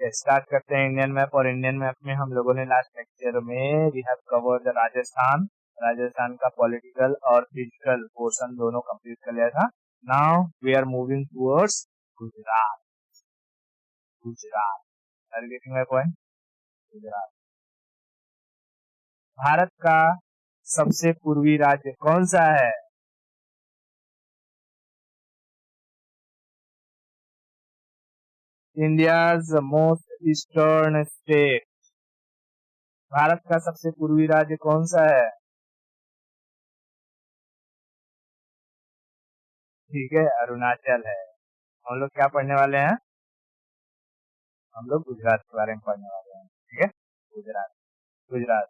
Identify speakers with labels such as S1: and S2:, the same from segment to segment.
S1: Okay, start करते हैं Indian map. और इंडियन मैप में हम लोगों ने लास्ट लेक्चर में वी हैव कवर्ड राजस्थान का पॉलिटिकल और फिजिकल पोर्शन दोनों कंप्लीट कर लिया था। Now we are moving towards Gujarat. Are you getting my point? Gujarat Bharat का सबसे पूर्वी राज्य कौन सा है? India's most eastern state. Bharat का सबसे पूर्वी राज्य कौन सा है? ठीक है, अरुणाचल है। हम लोग क्या पढ़ने वाले हैं? हम लोग गुजरात के बारे में पढ़ने वाले हैं। ठीक है, गुजरात गुजरात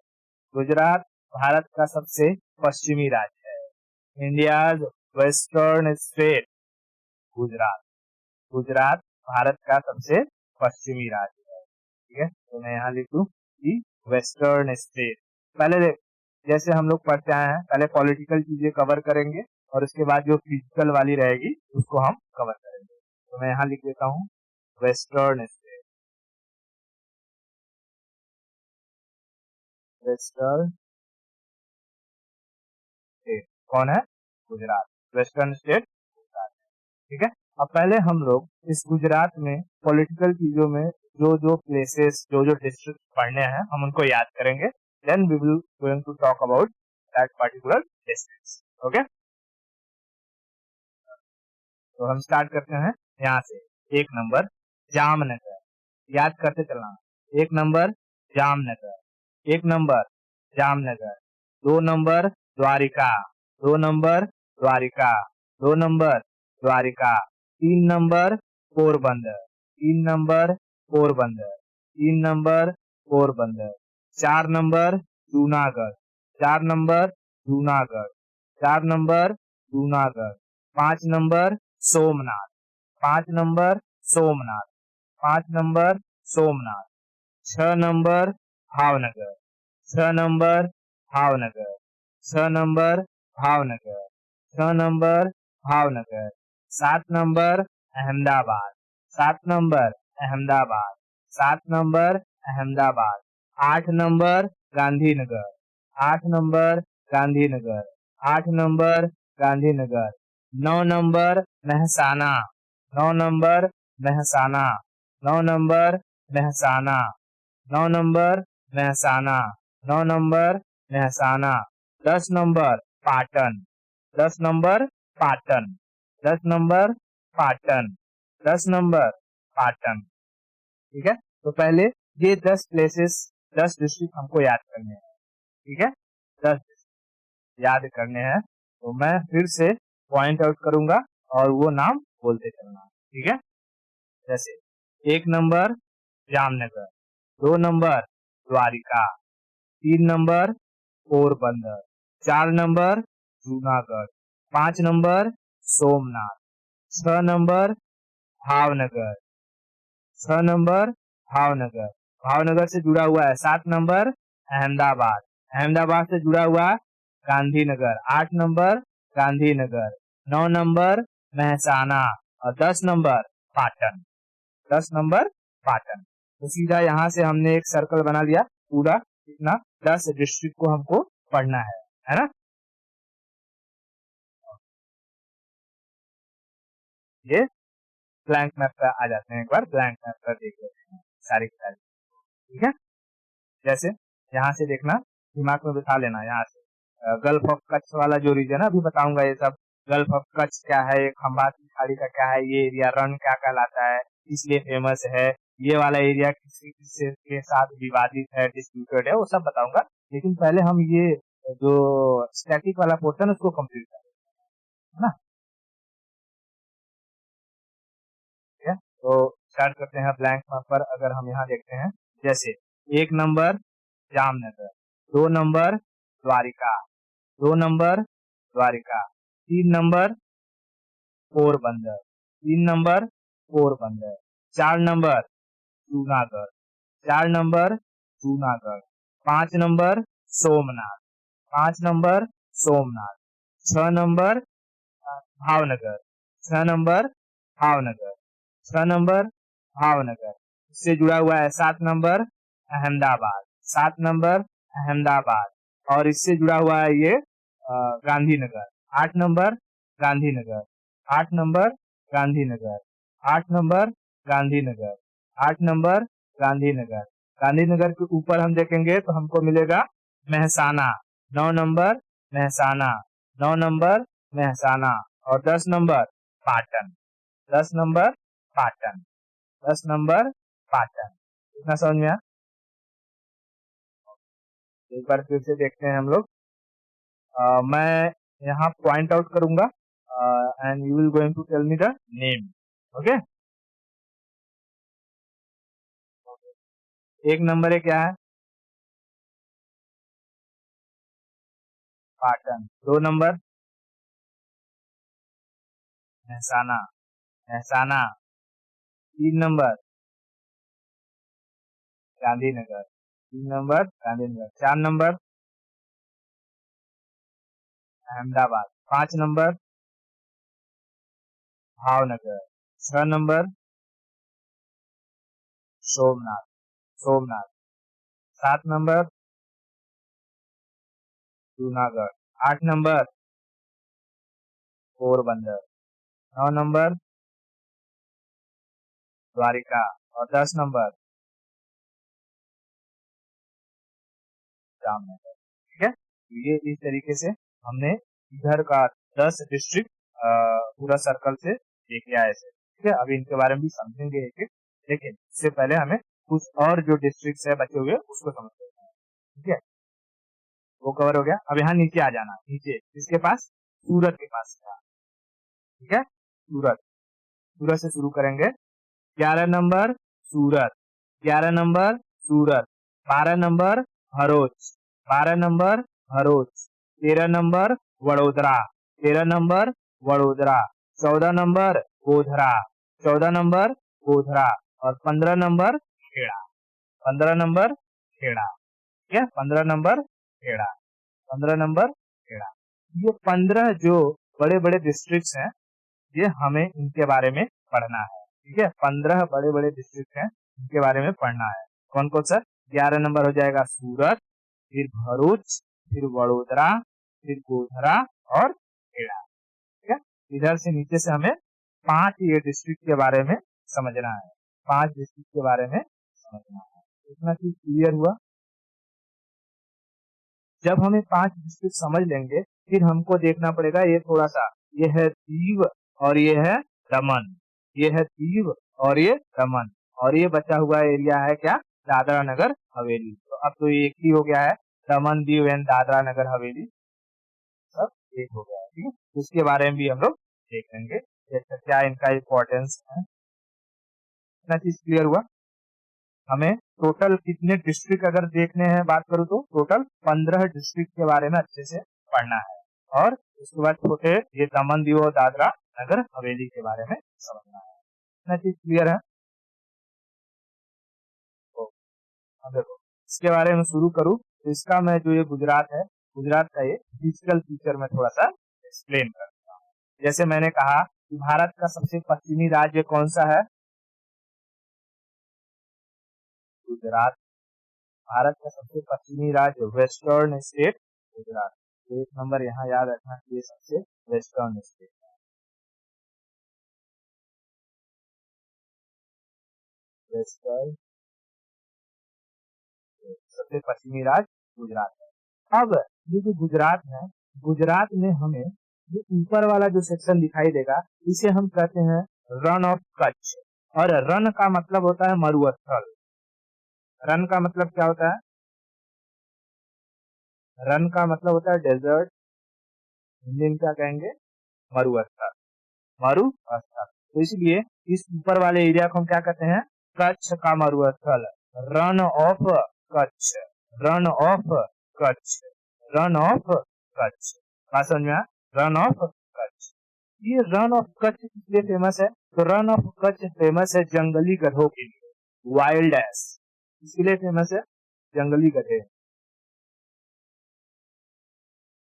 S1: गुजरात भारत का सबसे पश्चिमी राज्य है। India's western state Gujarat. Gujarat Bharat का सबसे पश्चिमी राज्य है। ठीक है, तो मैं यहाँ लिखूं कि वेस्टर्न स्टेट। पहले देख, जैसे हम लोग पढ़ते आए हैं, पहले पॉलिटिकल चीजें कवर करेंगे और उसके बाद जो फिजिकल वाली रहेगी उसको हम कवर करेंगे। तो मैं यहाँ लिख देता हूँ वेस्टर्न स्टेट। वेस्टर्न स्टेट कौन है? गुजरात। Western state Gujarat. ठीक है, अब पहले हम लोग इस गुजरात में पॉलिटिकल चीजों में जो जो प्लेसेस, जो जो डिस्ट्रिक्ट पढ़ने हैं, हम उनको याद करेंगे। Then we will going to talk about that particular districts. Okay, तो हम स्टार्ट करते हैं यहाँ से। एक नंबर जामनगर, याद करते चलना। एक नंबर जामनगर, एक नंबर जामनगर। दो नंबर द्वारिका, दो नंबर द्वारिका, दो नंबर द्वारिका। तीन नंबर पोरबंदर, तीन नंबर पोरबंदर, तीन नंबर पोरबंदर। चार नंबर जूनागढ़, चार नंबर जूनागढ़, चार नंबर जूनागढ़। पांच नंबर सोमनाथ, पांच नंबर सोमनाथ, पांच नंबर सोमनाथ। छह नंबर भावनगर, छह नंबर भावनगर, छह नंबर भावनगर, छह नंबर भावनगर। सात नंबर अहमदाबाद, सात नंबर अहमदाबाद, सात नंबर अहमदाबाद। आठ नंबर गांधीनगर, आठ नंबर गांधीनगर, आठ नंबर गांधीनगर। नौ नंबर महसाना, नौ नंबर महसाना, नौ नंबर महसाना, नौ नंबर महसाना, नौ number Mehsana. 10 number Patan, 10 number Patan, 10 number Patan, 10 number Patan. ठीक है, तो पहले ये 10 प्लेसेस, 10 डिस्ट्रिक्ट हमको याद करने हैं। ठीक है, 10 डिस्ट्रिक्ट याद करने हैं, तो मैं फिर से पॉइंट आउट करूंगा और वो नाम बोलते चलना। ठीक है, जैसे एक नंबर जामनगर, दो नंबर द्वारिका, तीन नंबर पोरबंदर, चार नंबर जूनागढ़, पांच नंबर सोमनाथ, छह नंबर भावनगर, छह नंबर भावनगर, भावनगर से जुड़ा हुआ है। सात नंबर अहमदाबाद, अहमदाबाद से जुड़ा हुआ गांधीनगर, आठ नंबर गांधीनगर, नौ नंबर महसाना और 10 नंबर पाटन, 10 नंबर पाटन। तो सीधा यहाँ से हमने एक सर्कल बना लिया। पूरा इतना 10 डिस्ट्रिक्ट को हमको पढ़ना है ना। ये ब्लैंक मैप पे आ जाते हैं, एक बार ब्लैंक मैप पर देख लेते हैं सारी की सारी। ठीक है, जैसे यहाँ से देखना, दिमाग में बिठा लेना। यहाँ से गल्फ ऑफ कच्छ वाला जो रीजन है, अभी बताऊंगा ये सब। गल्फ ऑफ कच्छ क्या है, खंबात की खाड़ी का क्या है, ये एरिया रण क्या कहलाता है, इसलिए फेमस है, ये वाला एरिया किसी किसी के साथ विवादित है, डिस्प्यूटेड है, वो सब बताऊंगा। लेकिन पहले हम ये जो स्टैटिक वाला पोर्शन उसको कंप्लीट करें, है ना। ठीक है, तो स्टार्ट करते हैं ब्लैंक मैप पर। अगर हम यहाँ देखते हैं, जैसे एक नंबर जामनगर, दो नंबर द्वारिका, दो नंबर द्वारिका, तीन नंबर पोरबंदर, तीन नंबर पोरबंदर, चार नंबर जूनागढ़, चार नंबर जूनागढ़, पांच नंबर सोमनाथ, पांच नंबर सोमनाथ, छह नंबर भावनगर, छह नंबर भावनगर, छह नंबर भावनगर, इससे जुड़ा हुआ है 7 नंबर अहमदाबाद, 7 नंबर अहमदाबाद। और इससे जुड़ा हुआ है ये Gandhinagar, 8 number Gandhinagar, 8 number Gandhinagar, 8 number Gandhinagar, 8 number Gandhinagar. Gandhinagar के ऊपर हम देखेंगे तो हमको मिलेगा मेहसाना, 9 नंबर मेहसाना, 9 नंबर मेहसाना। और 10 number Patan, 10 number Patan, 10 number Patan. इतना समझ में आया? एक बार फिर से देखते हैं हम लोग। मैं यहाँ पॉइंट आउट करूंगा and you will going to tell me the name. Okay, एक नंबर है क्या है? Patan. 2 number Mehsana, Mehsana. 3 number Gandhinagar, 3 number Gandhinagar. 4 number Ahmedabad, 5 number Bhavnagar, 6 number Somnath, Somnath. 7 number Junagadh, 8 number Porbandar, 9 number Dwarka और 10 नंबर जामनगर। ठीक है, तो ये इस तरीके से हमने इधर का 10 डिस्ट्रिक्ट पूरा सर्कल से देख लिया ऐसे। ठीक है, अभी इनके बारे में भी समझेंगे एक एक, लेकिन इससे पहले हमें कुछ और जो डिस्ट्रिक्ट है बचे हुए उसको समझ लेते हैं। ठीक है, वो कवर हो गया। अब यहाँ नीचे आ जाना, नीचे इसके पास सूरत के पास था। ठीक है, सूरत, सूरत से शुरू करेंगे। 11 नंबर सूरत, 11 नंबर सूरत। 12 number Bharuch, 12 number Bharuch. 13 number Vadodara, 13 number Vadodara. 14 number Godhra, 14 number Godhra. और 15 नंबर खेड़ा, 15 नंबर खेड़ा। ठीक है, 15 नंबर खेड़ा, 15 नंबर खेड़ा। ये 15 जो बड़े बड़े डिस्ट्रिक्ट्स हैं, ये हमें इनके बारे में पढ़ना है। ठीक है, 15 बड़े बड़े डिस्ट्रिक्ट हैं, इनके बारे में पढ़ना है। कौन कौन सर? 11 नंबर हो जाएगा सूरत, फिर भरूच, फिर वडोदरा, फिर गोधरा और खेड़ा। ठीक है, इधर से नीचे से हमें 5 ये डिस्ट्रिक्ट के बारे में समझना है, 5 डिस्ट्रिक्ट के बारे में समझना है। इतना चीज क्लियर हुआ? जब हमें 5 डिस्ट्रिक्ट समझ लेंगे, फिर हमको देखना पड़ेगा ये थोड़ा सा, ये है दीव और ये है दमन, ये है दीव और ये दमन। और ये बचा हुआ एरिया है क्या? दादरा नगर हवेली। तो अब तो ये एक ही हो गया है, दमन दीव एंड दादरा नगर हवेली सब एक हो गया है। ठीक है, उसके बारे में भी हम लोग देख लेंगे जैसे क्या इनका इम्पोर्टेंस है। इतना चीज क्लियर हुआ? हमें टोटल कितने डिस्ट्रिक्ट अगर देखने हैं बात करूँ तो टोटल 15 डिस्ट्रिक्ट के बारे में अच्छे से पढ़ना है। और उसके बाद छोटे ये दमन दीव और दादरा नगर हवेली के बारे में समझना है। इतना चीज क्लियर है? तो अब देखो इसके बारे में शुरू करूँ तो इसका मैं जो ये गुजरात है, गुजरात का ये फिजिकल फीचर में थोड़ा सा एक्सप्लेन करता हूँ। जैसे मैंने कहा कि भारत का सबसे पश्चिमी राज्य कौन सा है? गुजरात। भारत का सबसे पश्चिमी राज्य वेस्टर्न स्टेट गुजरात। तो एक नंबर यहाँ याद रखना चाहिए, सबसे वेस्टर्न स्टेट है, वेस्टर्न सबसे पश्चिमी राज्य गुजरात है। अब ये जो गुजरात है, गुजरात में हमें ये ऊपर वाला जो सेक्शन दिखाई देगा इसे हम कहते हैं रन ऑफ कच्छ। और रन का मतलब होता है मरुस्थल। रन का मतलब क्या होता है? रन का मतलब होता है डेजर्ट, हिंदी में क्या कहेंगे? मरुस्थल, मरुस्थल। तो इसलिए इस ऊपर वाले एरिया को हम क्या कहते हैं? कच्छ का मरुस्थल, run of Kutch, run of Kutch, run of Kutch. बात समझ में आया? Run of Kutch. ये रन ऑफ कच्छ किस लिए फेमस है? तो रन ऑफ कच्छ फेमस है जंगली गधों के लिए, वाइल्ड एस। इसके लिए फेमस है जंगली गधे,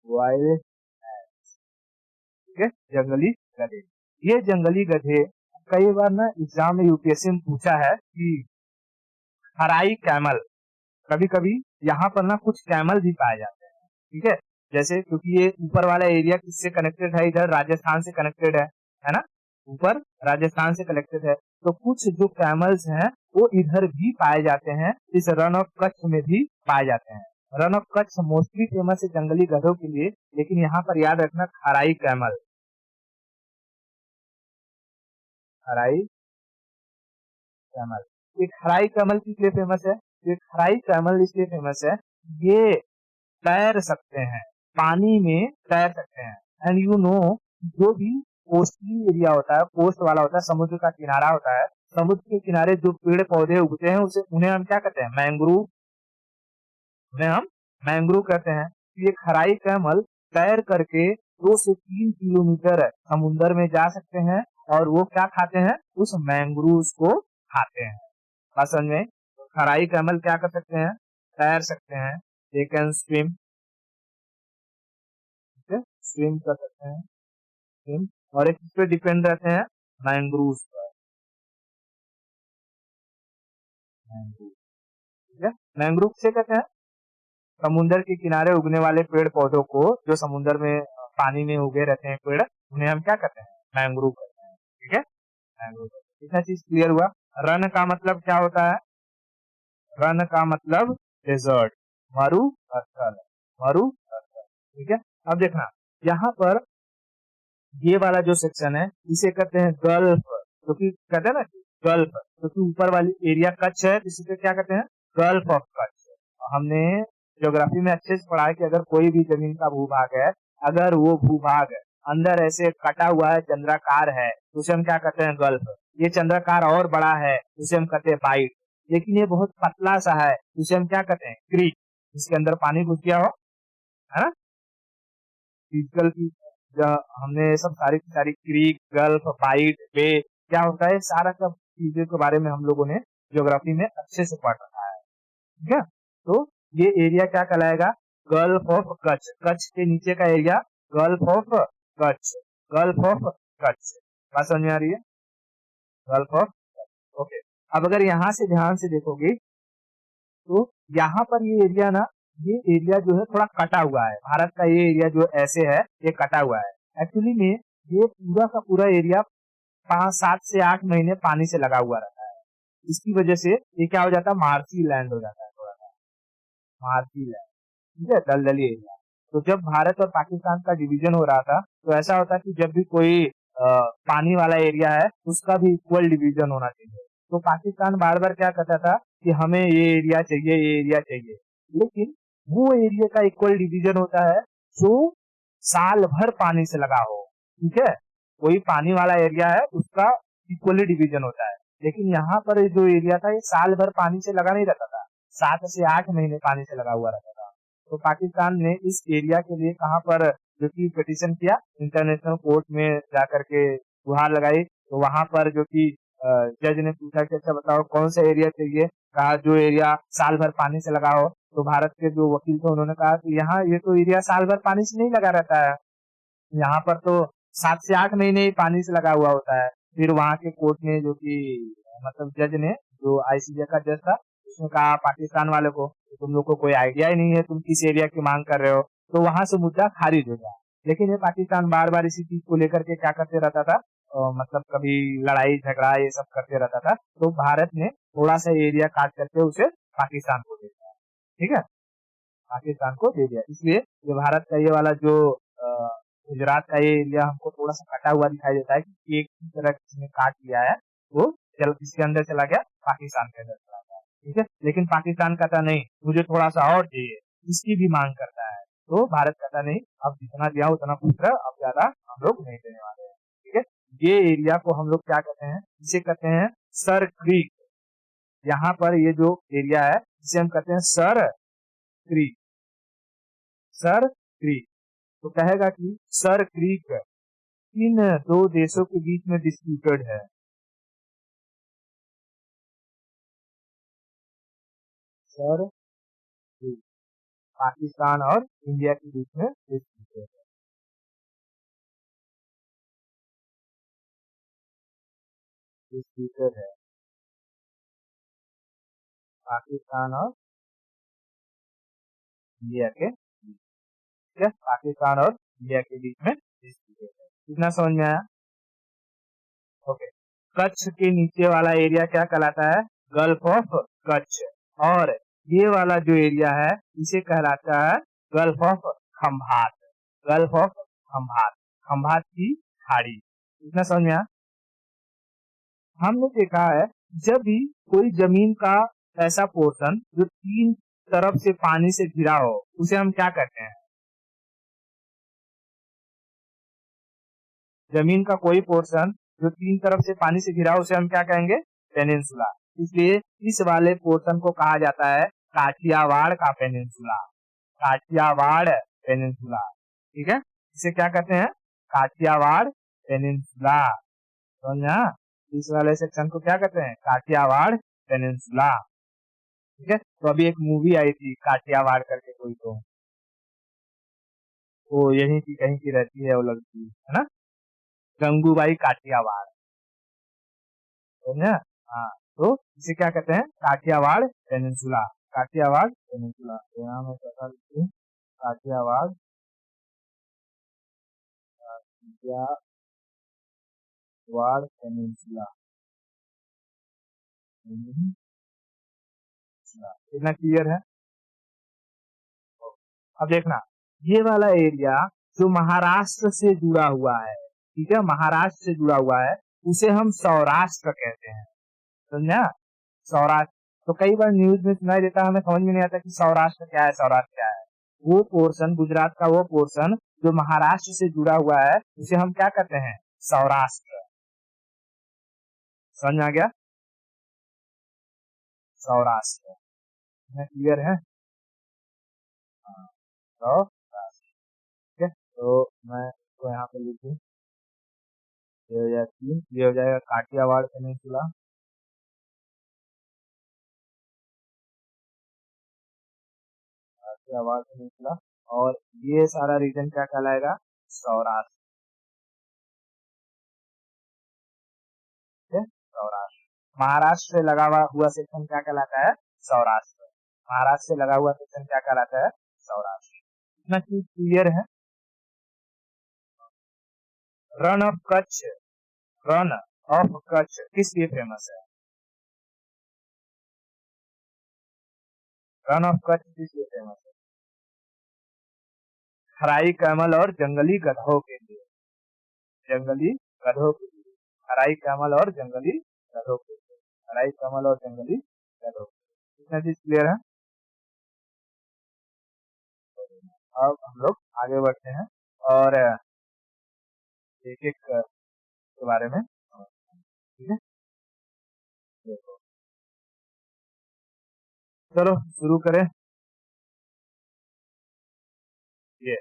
S1: वाइल्ड, ठीक है, जंगली गधे। ये जंगली गधे कई बार ना एग्जाम में यूपीएससी में पूछा है कि हराई कैमल, कभी कभी यहाँ पर ना कुछ कैमल भी पाए जाते हैं, ठीक है। जैसे क्योंकि ये ऊपर वाला एरिया किससे कनेक्टेड है, इधर राजस्थान से कनेक्टेड है ना, ऊपर राजस्थान से कनेक्टेड है, तो कुछ जो कैमल्स हैं वो इधर भी पाए जाते हैं, इस रन ऑफ कच्छ में भी पाए जाते हैं। Run of Kutch mostly famous है जंगली गधों के लिए, लेकिन यहाँ पर याद रखना खराई कैमल, खराई कैमल। ये खराई कैमल किस लिए फेमस है, ये खराई कैमल इसलिए फेमस है, ये तैर सकते हैं, पानी में तैर सकते हैं। एंड यू नो, जो भी कोस्टली एरिया होता है, कोस्ट वाला होता है, समुद्र का किनारा होता है, समुद्र के किनारे जो पेड़ पौधे उगते हैं उसे उन्हें हम क्या कहते हैं, मैंग्रोव, उन्हें हम मैंग्रोव कहते हैं। तो ये खराई कैमल तैर करके 2 से 3 किलोमीटर समुद्र में जा सकते हैं और वो क्या खाते हैं, उस मैंग्रोव को खाते हैं। बात समझ में? खराई कैमल क्या कर सकते हैं, तैर सकते हैं, दे कैन स्विम, स्विम कर सकते हैं, स्विम, और एक किस पे डिपेंड रहते हैं, मैंग्रोव पर, मैंग्रोव, ठीक है। मैंग्रोव से कहते हैं समुद्र के किनारे उगने वाले पेड़ पौधों को, जो समुद्र में पानी में उगे रहते हैं पेड़, उन्हें हम क्या कहते हैं, मैंग्रोव कहते हैं, ठीक है, मैंग्रोव। इतना चीज क्लियर हुआ। रन का मतलब क्या होता है, रन का मतलब डेजर्ट, मरु स्थल, मरु स्थल, ठीक है। अब देखना यहाँ पर ये वाला जो सेक्शन है इसे कहते हैं गल्फ, क्योंकि कहते हैं ना गल्फ, क्योंकि ऊपर वाली एरिया कच्छ है, इसे क्या कहते हैं, गल्फ ऑफ कच्छ। हमने ज्योग्राफी में अच्छे से पढ़ा है कि अगर कोई भी जमीन का भूभाग है, अगर वो भूभाग अंदर ऐसे कटा हुआ है, चंद्राकार है, तो उसे हम क्या कहते हैं, गल्फ। ये चंद्राकार और बड़ा है, उसे हम कहते हैं बाइट। लेकिन ये बहुत पतला सा है, उसे हम क्या कहते हैं, क्रीक, जिसके अंदर पानी घुस गया हो, है ना। फिजिकल की हमने सब सारी की सारी क्रीक, गल्फ, बाइट, बे, क्या होता है, सारा सब चीजों के बारे में हम लोगों ने ज्योग्राफी में अच्छे से पढ़ रखा है, ठीक है। तो ये एरिया क्या कहलाएगा, गल्फ ऑफ कच्छ, कच्छ के नीचे का area gulf of Kutch, gulf of Kutch. बात समझ में आ रही है, गल्फ ऑफ, ओके। अब अगर यहाँ से ध्यान से देखोगे तो यहाँ पर ये एरिया ना, ये एरिया जो है थोड़ा कटा हुआ है, भारत का ये एरिया जो ऐसे है ये कटा हुआ है। एक्चुअली में ये पूरा का पूरा एरिया 5 7 से 8 महीने पानी से लगा हुआ रहता है, इसकी वजह से ये क्या हो जाता है, मार्सी लैंड हो जाता है, थोड़ा सा मार्सी लैंड, ठीक है, दलदली एरिया। तो जब भारत और पाकिस्तान का डिवीजन हो रहा था तो ऐसा होता कि जब भी कोई पानी वाला एरिया है उसका भी इक्वल डिवीजन होना चाहिए। तो पाकिस्तान बार बार क्या कहता था कि हमें ये एरिया चाहिए, ये एरिया चाहिए, लेकिन वो एरिया का इक्वल डिवीजन होता है जो साल भर पानी से लगा हो, ठीक है। कोई पानी वाला एरिया है उसका इक्वली डिवीजन होता है, लेकिन यहाँ पर जो एरिया था ये साल भर पानी से लगा नहीं रहता था, 7 से 8 महीने पानी से लगा हुआ रहता था। तो पाकिस्तान ने इस एरिया के लिए कहाँ पर जो कि पिटिशन किया, इंटरनेशनल कोर्ट में जाकर के गुहार लगाई, तो वहां पर जो कि जज ने पूछा कि अच्छा बताओ कौन सा एरिया चाहिए, कहा जो एरिया साल भर पानी से लगा हो। तो भारत के जो वकील थे उन्होंने कहा कि यहाँ ये तो एरिया साल भर पानी से नहीं लगा रहता है, यहाँ पर तो 7 से 8 महीने ही पानी से लगा हुआ होता है। फिर वहां के कोर्ट ने जो कि मतलब जज ने, जो आईसीजे का जज था, उसने कहा पाकिस्तान वाले को तुम लोग को कोई आइडिया ही नहीं है, तुम किस एरिया की मांग कर रहे हो, तो वहां से मुद्दा खारिज हो गया। लेकिन ये पाकिस्तान बार बार इसी चीज को लेकर के क्या करते रहता था, मतलब कभी लड़ाई झगड़ा ये सब करते रहता था, तो भारत ने थोड़ा सा एरिया काट करके उसे पाकिस्तान को दे दिया, ठीक है, पाकिस्तान को दे दिया। इसलिए ये भारत का ये वाला जो गुजरात का ये एरिया हमको थोड़ा सा कटा हुआ दिखाई देता है कि एक ही तरह किसी ने काट लिया है, वो चल इसके अंदर चला गया, पाकिस्तान के अंदर चला गया, ठीक है। लेकिन पाकिस्तान कहता नहीं मुझे थोड़ा सा और चाहिए, इसकी भी मांग करता है, तो भारत कहता नहीं अब जितना दिया उतना पूछ रहा, अब ज्यादा हम लोग नहीं देने वाले हैं, ठीक है। ये एरिया को हम लोग क्या कहते हैं, इसे कहते हैं सर क्रीक। यहाँ पर ये जो एरिया है इसे हम कहते हैं सर क्रीक, सर क्रीक। तो कहेगा कि सर क्रीक किन दो देशों के बीच में डिस्प्यूटेड है, सर क्रीक, पाकिस्तान और इंडिया के बीच में डिस्प्यूटेड है, डिस्प्यूटेड है। पाकिस्तान और इंडिया के बीच, ठीक है, पाकिस्तान और इंडिया के बीच में डिस्ट्रिब्यूटेड है। कितना समझ में आया? ओके। कच्छ के नीचे वाला एरिया क्या कहलाता है? Gulf of Kutch. और ये वाला जो एरिया है इसे कहलाता है gulf of Khambhat. Gulf of Khambhat, Khambhat की खाड़ी। इतना समझ में आया? हमने देखा है जब भी कोई जमीन का ऐसा पोर्शन जो तीन तरफ से पानी से घिरा हो उसे हम क्या कहते हैं? जमीन का कोई पोर्शन जो तीन तरफ से पानी से घिरा हो उसे हम क्या कहेंगे? पेनिनसुला। इसलिए इस वाले पोर्शन को कहा जाता है काठियावाड़ का पेनिनसुला। काठियावाड़ पेनिनसुला, ठीक है, इसे क्या कहते हैं? काठियावाड़ पेनिनसुला। समझा? इस वाले सेक्शन को क्या कहते हैं? काठियावाड़ पेनिनसुला, ठीक है। तो अभी एक मूवी आई थी काठियावाड़ करके, कोई तो वो यहीं की कहीं की रहती है वो लड़की, है ना, गंगूबाई काठियावाड़, समझा? हाँ, तो इसे क्या कहते हैं? काठियावाड़ पेनिनसुला। काठियावाड़ पेनिनसुला, तो यहाँ मैं बता देती हूँ, काठियावाड़, काठियावाड़ पेनिनसुला। इतना क्लियर है? अब देखना, ये वाला एरिया जो महाराष्ट्र से जुड़ा हुआ है, ठीक है, महाराष्ट्र से जुड़ा हुआ है, उसे हम सौराष्ट्र कहते हैं। समझा? सौराष्ट्र। तो कई बार न्यूज में सुनाई देता है, हमें समझ में नहीं आता कि सौराष्ट्र क्या है, सौराष्ट्र क्या है। वो पोर्शन, गुजरात का वो पोर्शन जो महाराष्ट्र से जुड़ा हुआ है उसे हम क्या कहते हैं? सौराष्ट्र। समझ में आ गया? सौराष्ट्र। क्लियर है? हाँ, सौराष्ट्र, ठीक है। तो मैं इसको यहाँ पे लिख दूं, ये हो जाएगा 3, ये हो जाएगा काठियावाड़ पेनिनसुला। काठियावाड़ पेनिनसुला, और ये सारा रीजन क्या कहलाएगा? सौराष्ट्र, ठीक है, सौराष्ट्र। महाराष्ट्र से लगा हुआ सेक्शन क्या कहलाता है? सौराष्ट्र। महाराष्ट्र से लगा हुआ सेक्शन क्या कहलाता है? सौराष्ट्र। इतना चीज क्लियर है? Run of Kutch, run of Kutch किस लिए फेमस है? रन ऑफ कच्छ किस लिए फेमस है? खराई कैमल और जंगली गधों के लिए। जंगली गधों के लिए, खराई कैमल और जंगली गधों के लिए, खराई कैमल और जंगली गधों के लिए। इतना चीज क्लियर है? अब हम लोग आगे बढ़ते हैं और एक एक के बारे में समझते हैं, ठीक है। देखो, चलो शुरू करें। ये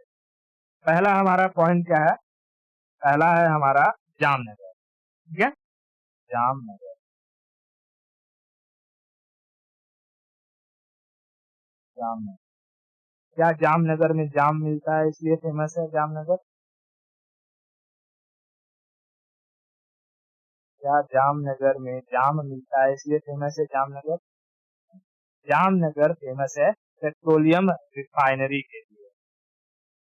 S1: पहला हमारा पॉइंट क्या है? पहला है हमारा जामनगर, ठीक है, जामनगर। जामनगर, क्या जामनगर में जाम मिलता है इसलिए फेमस है जामनगर? क्या जामनगर में जाम मिलता है इसलिए फेमस है जामनगर? जामनगर फेमस है पेट्रोलियम रिफाइनरी के लिए।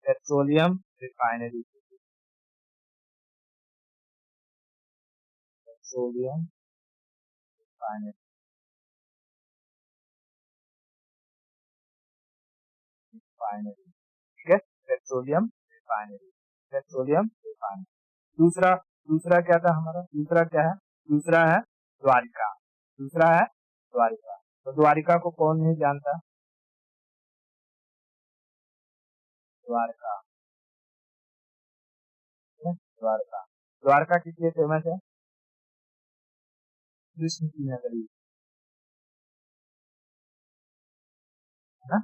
S1: पेट्रोलियम रिफाइनरी के लिए, पेट्रोलियम रिफाइनरी, रिफाइनरी, ठीक है, पेट्रोलियम रिफाइनरी, पेट्रोलियम रिफाइनरी। दूसरा, दूसरा क्या था हमारा? दूसरा क्या है? दूसरा है द्वारिका। दूसरा है द्वारिका। तो द्वारिका को कौन नहीं जानता? द्वारका, द्वारका। द्वारका किस लिए फेमस है? कृष्ण की नगरी, है ना?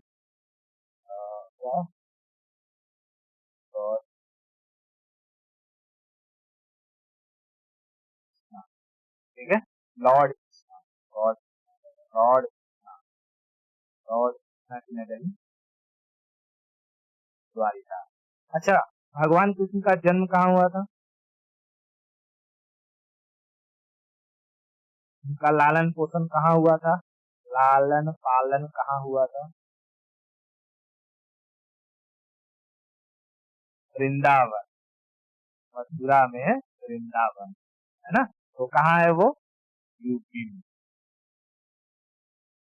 S1: क्या? और ठीक है, Lord Krishna, Lord, Lord, Lord Krishna की नगरी द्वारिका। अच्छा, भगवान कृष्ण का जन्म कहाँ हुआ था? उनका लालन पोषण कहाँ हुआ था? लालन पालन कहाँ हुआ था? वृंदावन, मथुरा में वृंदावन, है ना? तो कहाँ है वो? यूपी में,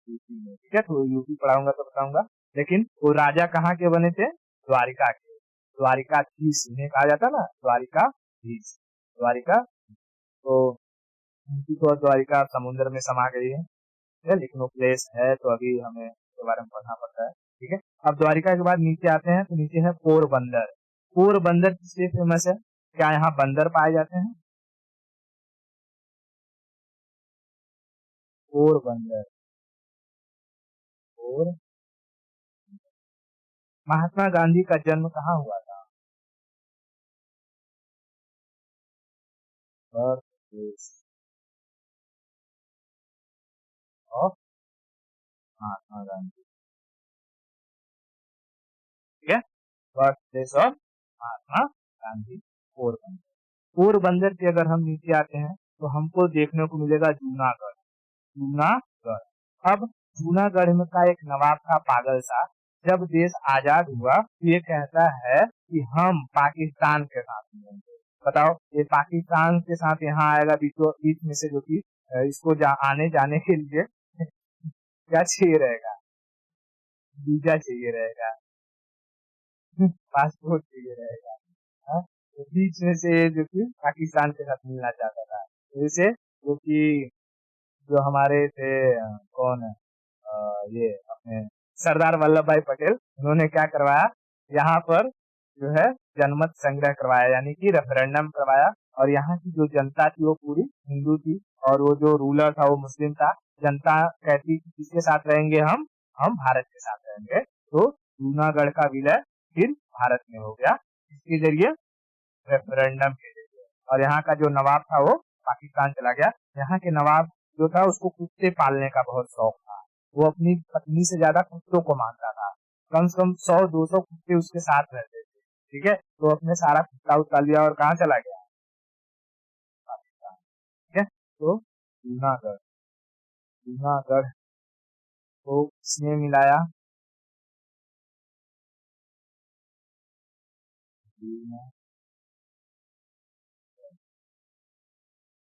S1: यूपी में। ठीक है, तो यूपी पढ़ाऊंगा तो बताऊंगा। लेकिन वो राजा कहाँ के बने थे? द्वारिका के। द्वारिकाधीश इन्हें कहा जाता ना, द्वारिकाधीश, द्वारिका। तो उनकी तो द्वारिका समुद्र में समा गई है, ठीक है, लेकिन वो प्लेस है तो अभी हमें उसके बारे में पढ़ना पड़ता है। ठीक है, अब द्वारिका के बाद नीचे आते हैं तो नीचे है पोरबंदर। पोरबंदर किसलिए फेमस है? क्या यहाँ बंदर पाए जाते हैं? पोरबंदर, पोर महात्मा गांधी का जन्म कहाँ हुआ था? Birth place of Mahatma Gandhi. ठीक है, birth place of Mahatma Gandhi, Porbandar. Porbandar के अगर हम नीचे आते हैं तो हमको देखने को मिलेगा जूनागढ़। जूनागढ़। अब जूनागढ़ में का एक नवाब था पागल सा। जब देश आजाद हुआ तो ये कहता है कि हम पाकिस्तान के साथ मिलेंगे। बताओ, ये पाकिस्तान के साथ यहाँ आएगा बीचों बीच में से, जो कि इसको आने जाने के लिए क्या चाहिए रहेगा? वीजा चाहिए रहेगा, पासपोर्ट चाहिए रहेगा। हाँ? तो बीच में से जो कि पाकिस्तान के साथ मिलना चाहता था, तो इसे जो कि जो हमारे थे कौन है, ये अपने सरदार वल्लभ भाई पटेल, उन्होंने क्या करवाया, यहाँ पर जो है जनमत संग्रह करवाया, यानी कि रेफरेंडम करवाया। और यहाँ की जो जनता थी वो पूरी हिंदू थी, और वो जो रूलर था वो मुस्लिम था। जनता कहती कि किसके साथ रहेंगे? हम भारत के साथ रहेंगे। तो जूनागढ़ का विलय फिर भारत में हो गया, इसके जरिए, रेफरेंडम के जरिए। और यहाँ का जो नवाब था वो पाकिस्तान चला गया। यहाँ के नवाब जो था उसको कुत्ते पालने का बहुत शौक था। वो अपनी पत्नी से ज्यादा कुत्तों को मानता था। कम से कम 100-200 कुत्ते उसके साथ रहते थे। ठीक है, तो अपने सारा कुत्ता उतार लिया और कहाँ चला गया? पाकिस्तान। ठीक है, तो जूनागढ़, जूनागढ़ को किसने मिलाया?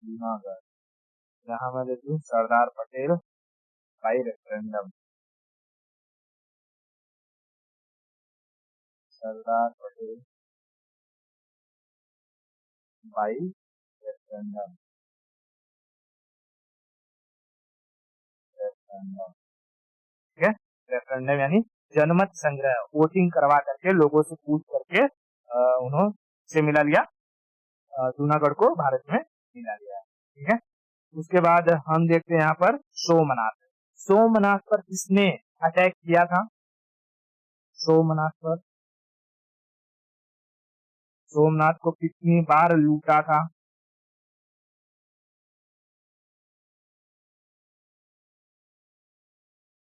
S1: जूनागढ़। यहाँ मैं देखूँ Sardar Patel by referendum, Sardar Patel by referendum, referendum. ठीक है, रेफरेंडम यानी जनमत संग्रह, वोटिंग करवा करके, लोगों से पूछ करके उन्होंने से मिला लिया, जूनागढ़ को भारत में मिला लिया। ठीक है, उसके बाद हम देखते हैं यहाँ पर सोमनाथ। सोमनाथ पर किसने अटैक किया था? सोमनाथ पर, सोमनाथ को कितनी बार लूटा था?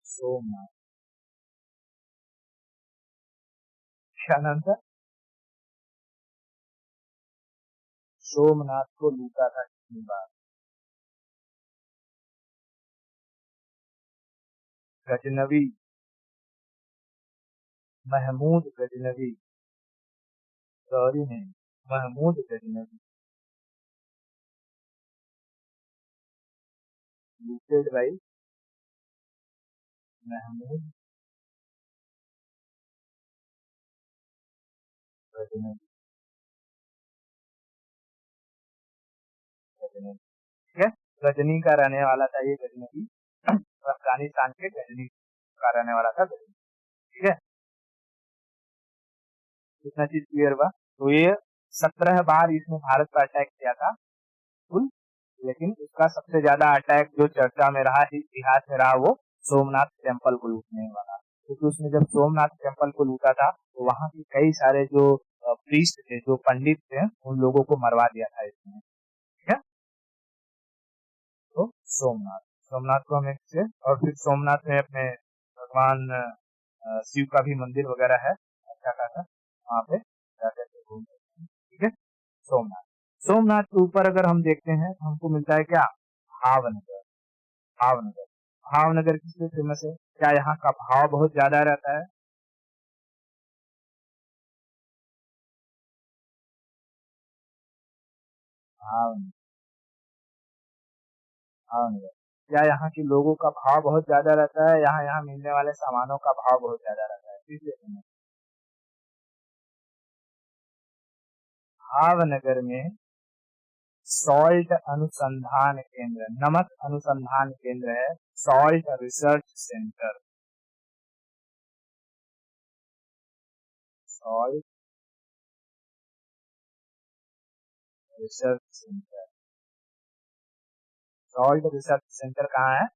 S1: सोमनाथ, क्या नाम था? सोमनाथ को लूटा था कितनी बार? गजनवी, महमूद गजनवी, सॉरी नहीं, महमूद गजनवी, लूटेड बाई महमूद गजनवी, गजनवी। ठीक है, गजनी का रहने वाला था ये गजनवी, अफगानिस्तान के गजनी का रहने वाला था गजनी। ठीक है, इतना चीज क्लियर हुआ। तो ये 17 बार इसने भारत पर अटैक किया था कुल, लेकिन उसका सबसे ज्यादा अटैक जो चर्चा में रहा, इतिहास में रहा, वो सोमनाथ टेम्पल को लूटने वाला। क्योंकि उसने जब सोमनाथ टेम्पल को लूटा था तो वहां के कई सारे जो प्रीस्ट थे, जो पंडित थे, उन लोगों को मरवा दिया था इसने। ठीक है, तो सोमनाथ, सोमनाथ को हमें से, और फिर सोमनाथ में अपने भगवान शिव का भी मंदिर वगैरह है, अच्छा खासा, वहाँ पे जाकर के घूम सकते हैं। ठीक है, सोमनाथ। सोमनाथ के ऊपर अगर हम देखते हैं तो हमको मिलता है क्या? भावनगर, भावनगर। भावनगर किस लिए फेमस है? क्या यहाँ का भाव बहुत ज्यादा रहता है? भाव भावनगर। क्या यहाँ के लोगों का भाव बहुत ज्यादा रहता है? यहाँ मिलने वाले सामानों का भाव बहुत ज्यादा रहता है, किस लिए फेमस? भावनगर में सॉल्ट अनुसंधान केंद्र, नमक अनुसंधान केंद्र है, salt research centre. Salt research centre. Salt research centre कहाँ है?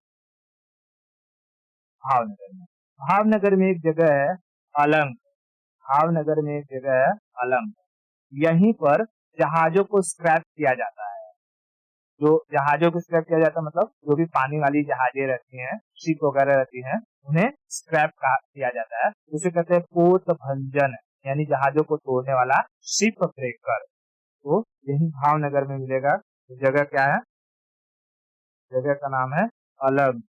S1: भावनगर में। भावनगर में एक जगह है अलंग। भावनगर में एक जगह है अलंग। यहीं पर जहाजों को स्क्रैप किया जाता है। जो जहाजों को स्क्रैप किया जाता है मतलब जो भी पानी वाली जहाजें रहती हैं, शिप वगैरह रहती हैं, उन्हें स्क्रैप किया जाता है। उसे कहते हैं पोत भंजन, यानी जहाजों को तोड़ने वाला शिप ब्रेकर। तो यही भावनगर में मिलेगा। तो जगह क्या है? जगह का नाम है अलंग।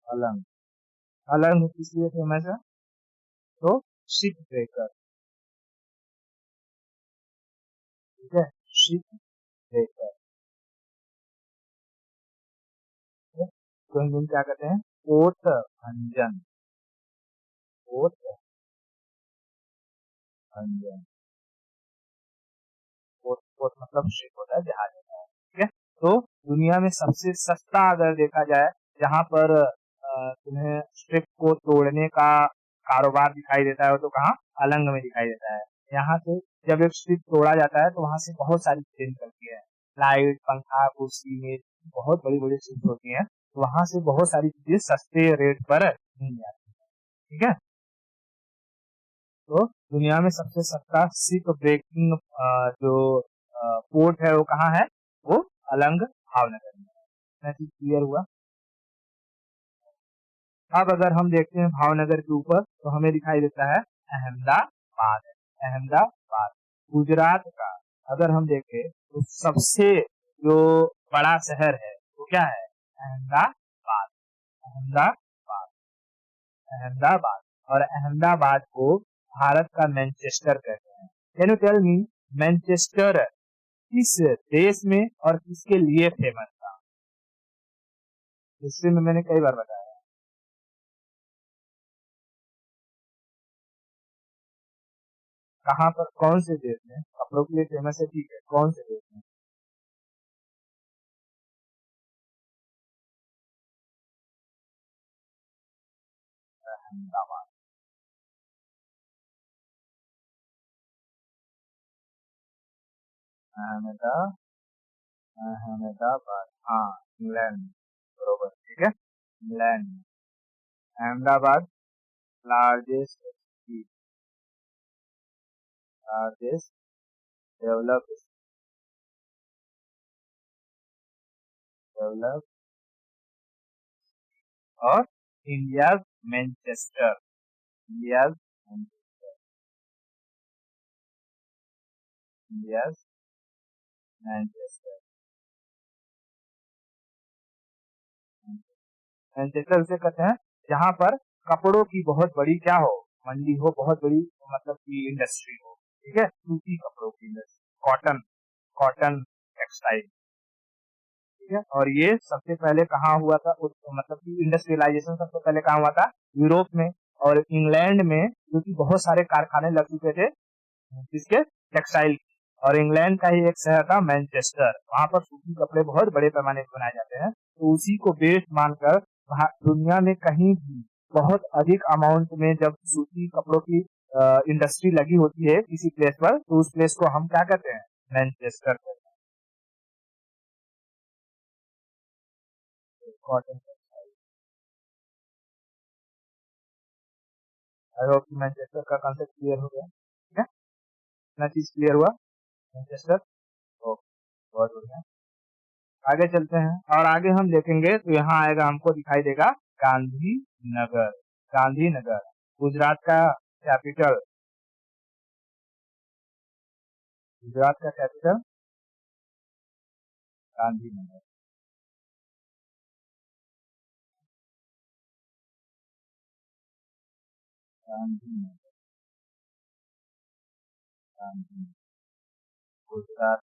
S1: अलंग। अलंग किस लिए फेमस है? तो शिप ब्रेकर। ठीक है, शिप ब्रेकर। तो हम क्या कहते हैं? पोत भंजन। पोत भंजन। पोत पोत मतलब शिप होता है, जहाज होता है। ठीक है। तो दुनिया में सबसे सस्ता अगर देखा जाए, जहां पर तुम्हें शिप को तोड़ने का कारोबार दिखाई देता है, तो कहाँ? अलंग में दिखाई देता है। यहाँ से जब एक शिप तोड़ा जाता है तो वहां से बहुत सारी चीजें निकलती है, लाइट, पंखा, कुर्सी, मेज, बहुत बड़ी बड़ी शिप होती है। तो वहां से बहुत सारी चीजें सस्ते रेट पर मिल जाती है। ठीक है। तो दुनिया में सबसे सस्ता शिप ब्रेकिंग जो पोर्ट है वो कहाँ है? वो अलंग भावनगर में है। चीज क्लियर हुआ? अब अगर हम देखते हैं भावनगर के ऊपर तो हमें दिखाई देता है अहमदाबाद। अहमदाबाद गुजरात का अगर हम देखें तो सबसे जो बड़ा शहर है वो क्या है? अहमदाबाद। अहमदाबाद। अहमदाबाद। और अहमदाबाद को भारत का मैनचेस्टर कहते हैं। Can you tell me, Manchester किस देश में और किसके लिए फेमस था? हिस्ट्री में मैंने कई बार बताया। कहाँ पर, कौन से देश में? कपड़ों के लिए फेमस है, ठीक है, कौन से देश में? अहमदाबाद। अहमदा अहमदाबाद, हाँ, इंग्लैंड में। बरोबर, ठीक है, इंग्लैंड में। Ahmedabad largest city, largest developed, develop, और India Manchester. India India Manchester. Manchester उसे कहते हैं जहां पर कपड़ों की बहुत बड़ी क्या हो? मंडी हो, बहुत बड़ी, मतलब की इंडस्ट्री हो। ठीक है, सूती कपड़ों की इंडस्ट्री, कॉटन, कॉटन टेक्सटाइल। ठीक है। और ये सबसे पहले कहाँ हुआ था? मतलब कि इंडस्ट्रियलाइजेशन सबसे पहले कहाँ हुआ था? यूरोप में। और इंग्लैंड में, क्योंकि बहुत सारे कारखाने लग चुके थे जिसके, टेक्सटाइल की। और इंग्लैंड का ही एक शहर था मैनचेस्टर, वहां पर सूती कपड़े बहुत बड़े पैमाने पर बनाए जाते हैं। तो उसी को बेस मानकर दुनिया में कहीं भी बहुत अधिक अमाउंट में जब सूती कपड़ों की इंडस्ट्री लगी होती है किसी प्लेस पर, तो उस प्लेस को हम क्या कहते हैं? मैनचेस्टर कहते हैं। कॉटन। आई होप कि मैनचेस्टर का कॉन्सेप्ट क्लियर हो गया। ठीक है, इतना चीज क्लियर हुआ मैनचेस्टर। ओके, बहुत बढ़िया। आगे चलते हैं और आगे हम देखेंगे तो यहाँ आएगा, हमको दिखाई देगा गांधीनगर। गांधीनगर गुजरात का कैपिटल। गुजरात का कैपिटल गांधीनगर। गांधीनगर, गांधी, गुजरात,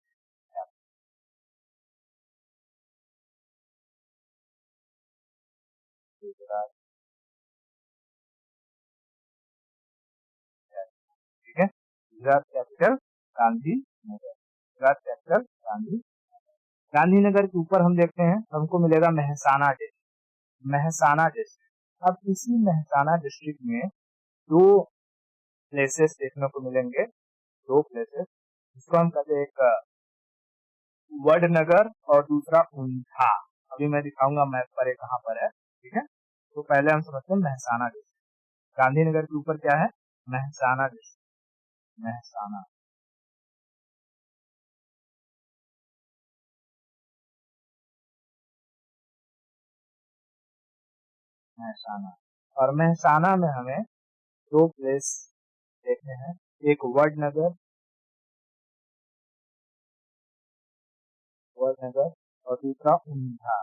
S1: गुजरात, ठीक है। Gujarat capital Gandhinagar, Gujarat capital Gandhi. गांधीनगर के ऊपर हम देखते हैं हमको मिलेगा मेहसाना डिस्ट्रिक्ट, मेहसाना डिस्ट्रिक्ट। अब इसी मेहसाना डिस्ट्रिक्ट में दो प्लेसेस देखने को मिलेंगे, दो प्लेसेस, जिसको हम कहते हैं एक वडनगर और दूसरा ऊंझा। अभी मैं दिखाऊंगा मैप पर ये कहाँ पर है, ठीक है। तो पहले हम समझते हैं मेहसाना डिस्ट्रिक्ट। गांधीनगर के ऊपर क्या है, मेहसाना डिस्ट्रिक्ट, मेहसाना, मेहसाना। और मेहसाना में हमें दो प्लेस देखने हैं, एक वडनगर, वडनगर और दूसरा ऊंझा।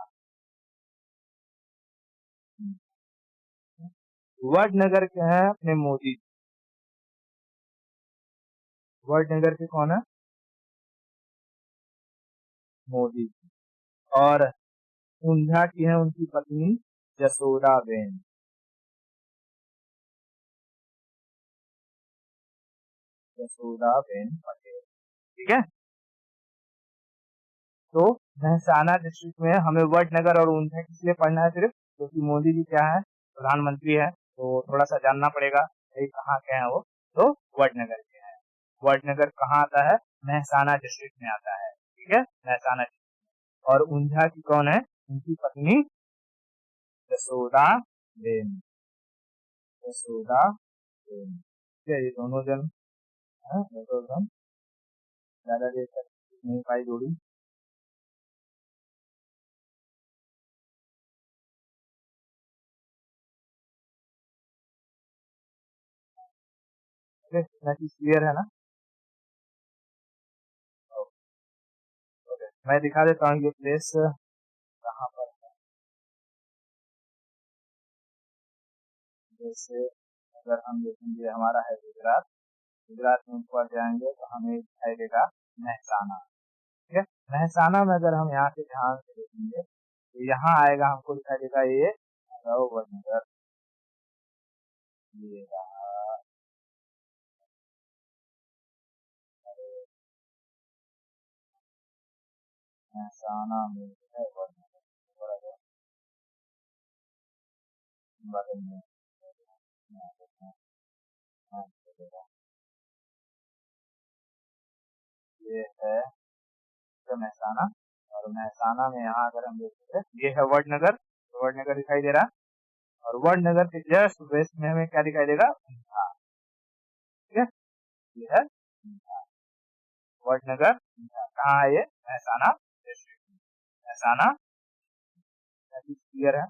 S1: वडनगर के हैं अपने मोदी, वडनगर के कौन है, मोदी। और ऊंझा की है उनकी पत्नी जसोदा बेन, जसोदा बेन पटेल, ठीक है। तो मेहसाना डिस्ट्रिक्ट में हमें वडनगर और ऊंझा किस लिए पढ़ना है, सिर्फ क्योंकि मोदी जी क्या है, प्रधानमंत्री है, तो थोड़ा सा जानना पड़ेगा भाई कहाँ के हैं वो। तो वडनगर के हैं। वडनगर कहाँ आता है, मेहसाना डिस्ट्रिक्ट में आता है, ठीक है, मेहसाना डिस्ट्रिक्ट। और ऊंझा की कौन है, उनकी पत्नी जसोदा बेन, यशोदा बेन, ठीक है। ये दोनों जन हैं, दोनों जन ज्यादा देर तक नहीं पाई जोड़ी, ठीक है। इतना चीज क्लियर है ना। ओके, मैं दिखा देता हूँ ये प्लेस कहाँ पर है। जैसे अगर हम देखेंगे हमारा है गुजरात, गुजरात में ऊपर जाएंगे तो हमें दिखाई देगा मेहसाना, ठीक है। मेहसाना में अगर हम यहाँ से ध्यान से देखेंगे तो यहाँ आएगा, हमको दिखाई देगा ये वडनगर, ये रहा, मेहसाना में है वडनगर, बराबर, बगल में, ये है मेहसाना। और मेहसाना में यहाँ अगर हम देखते हैं ये है वडनगर, तो वडनगर दिखाई दे रहा है। और वडनगर के जस्ट वेस्ट में हमें क्या दिखाई देगा, ऊंझा, ठीक है। ये है ऊंझा, वडनगर ऊंझा कहाँ है, ये मेहसाना डिस्ट्रिक्ट में, मेहसाना, क्लियर है,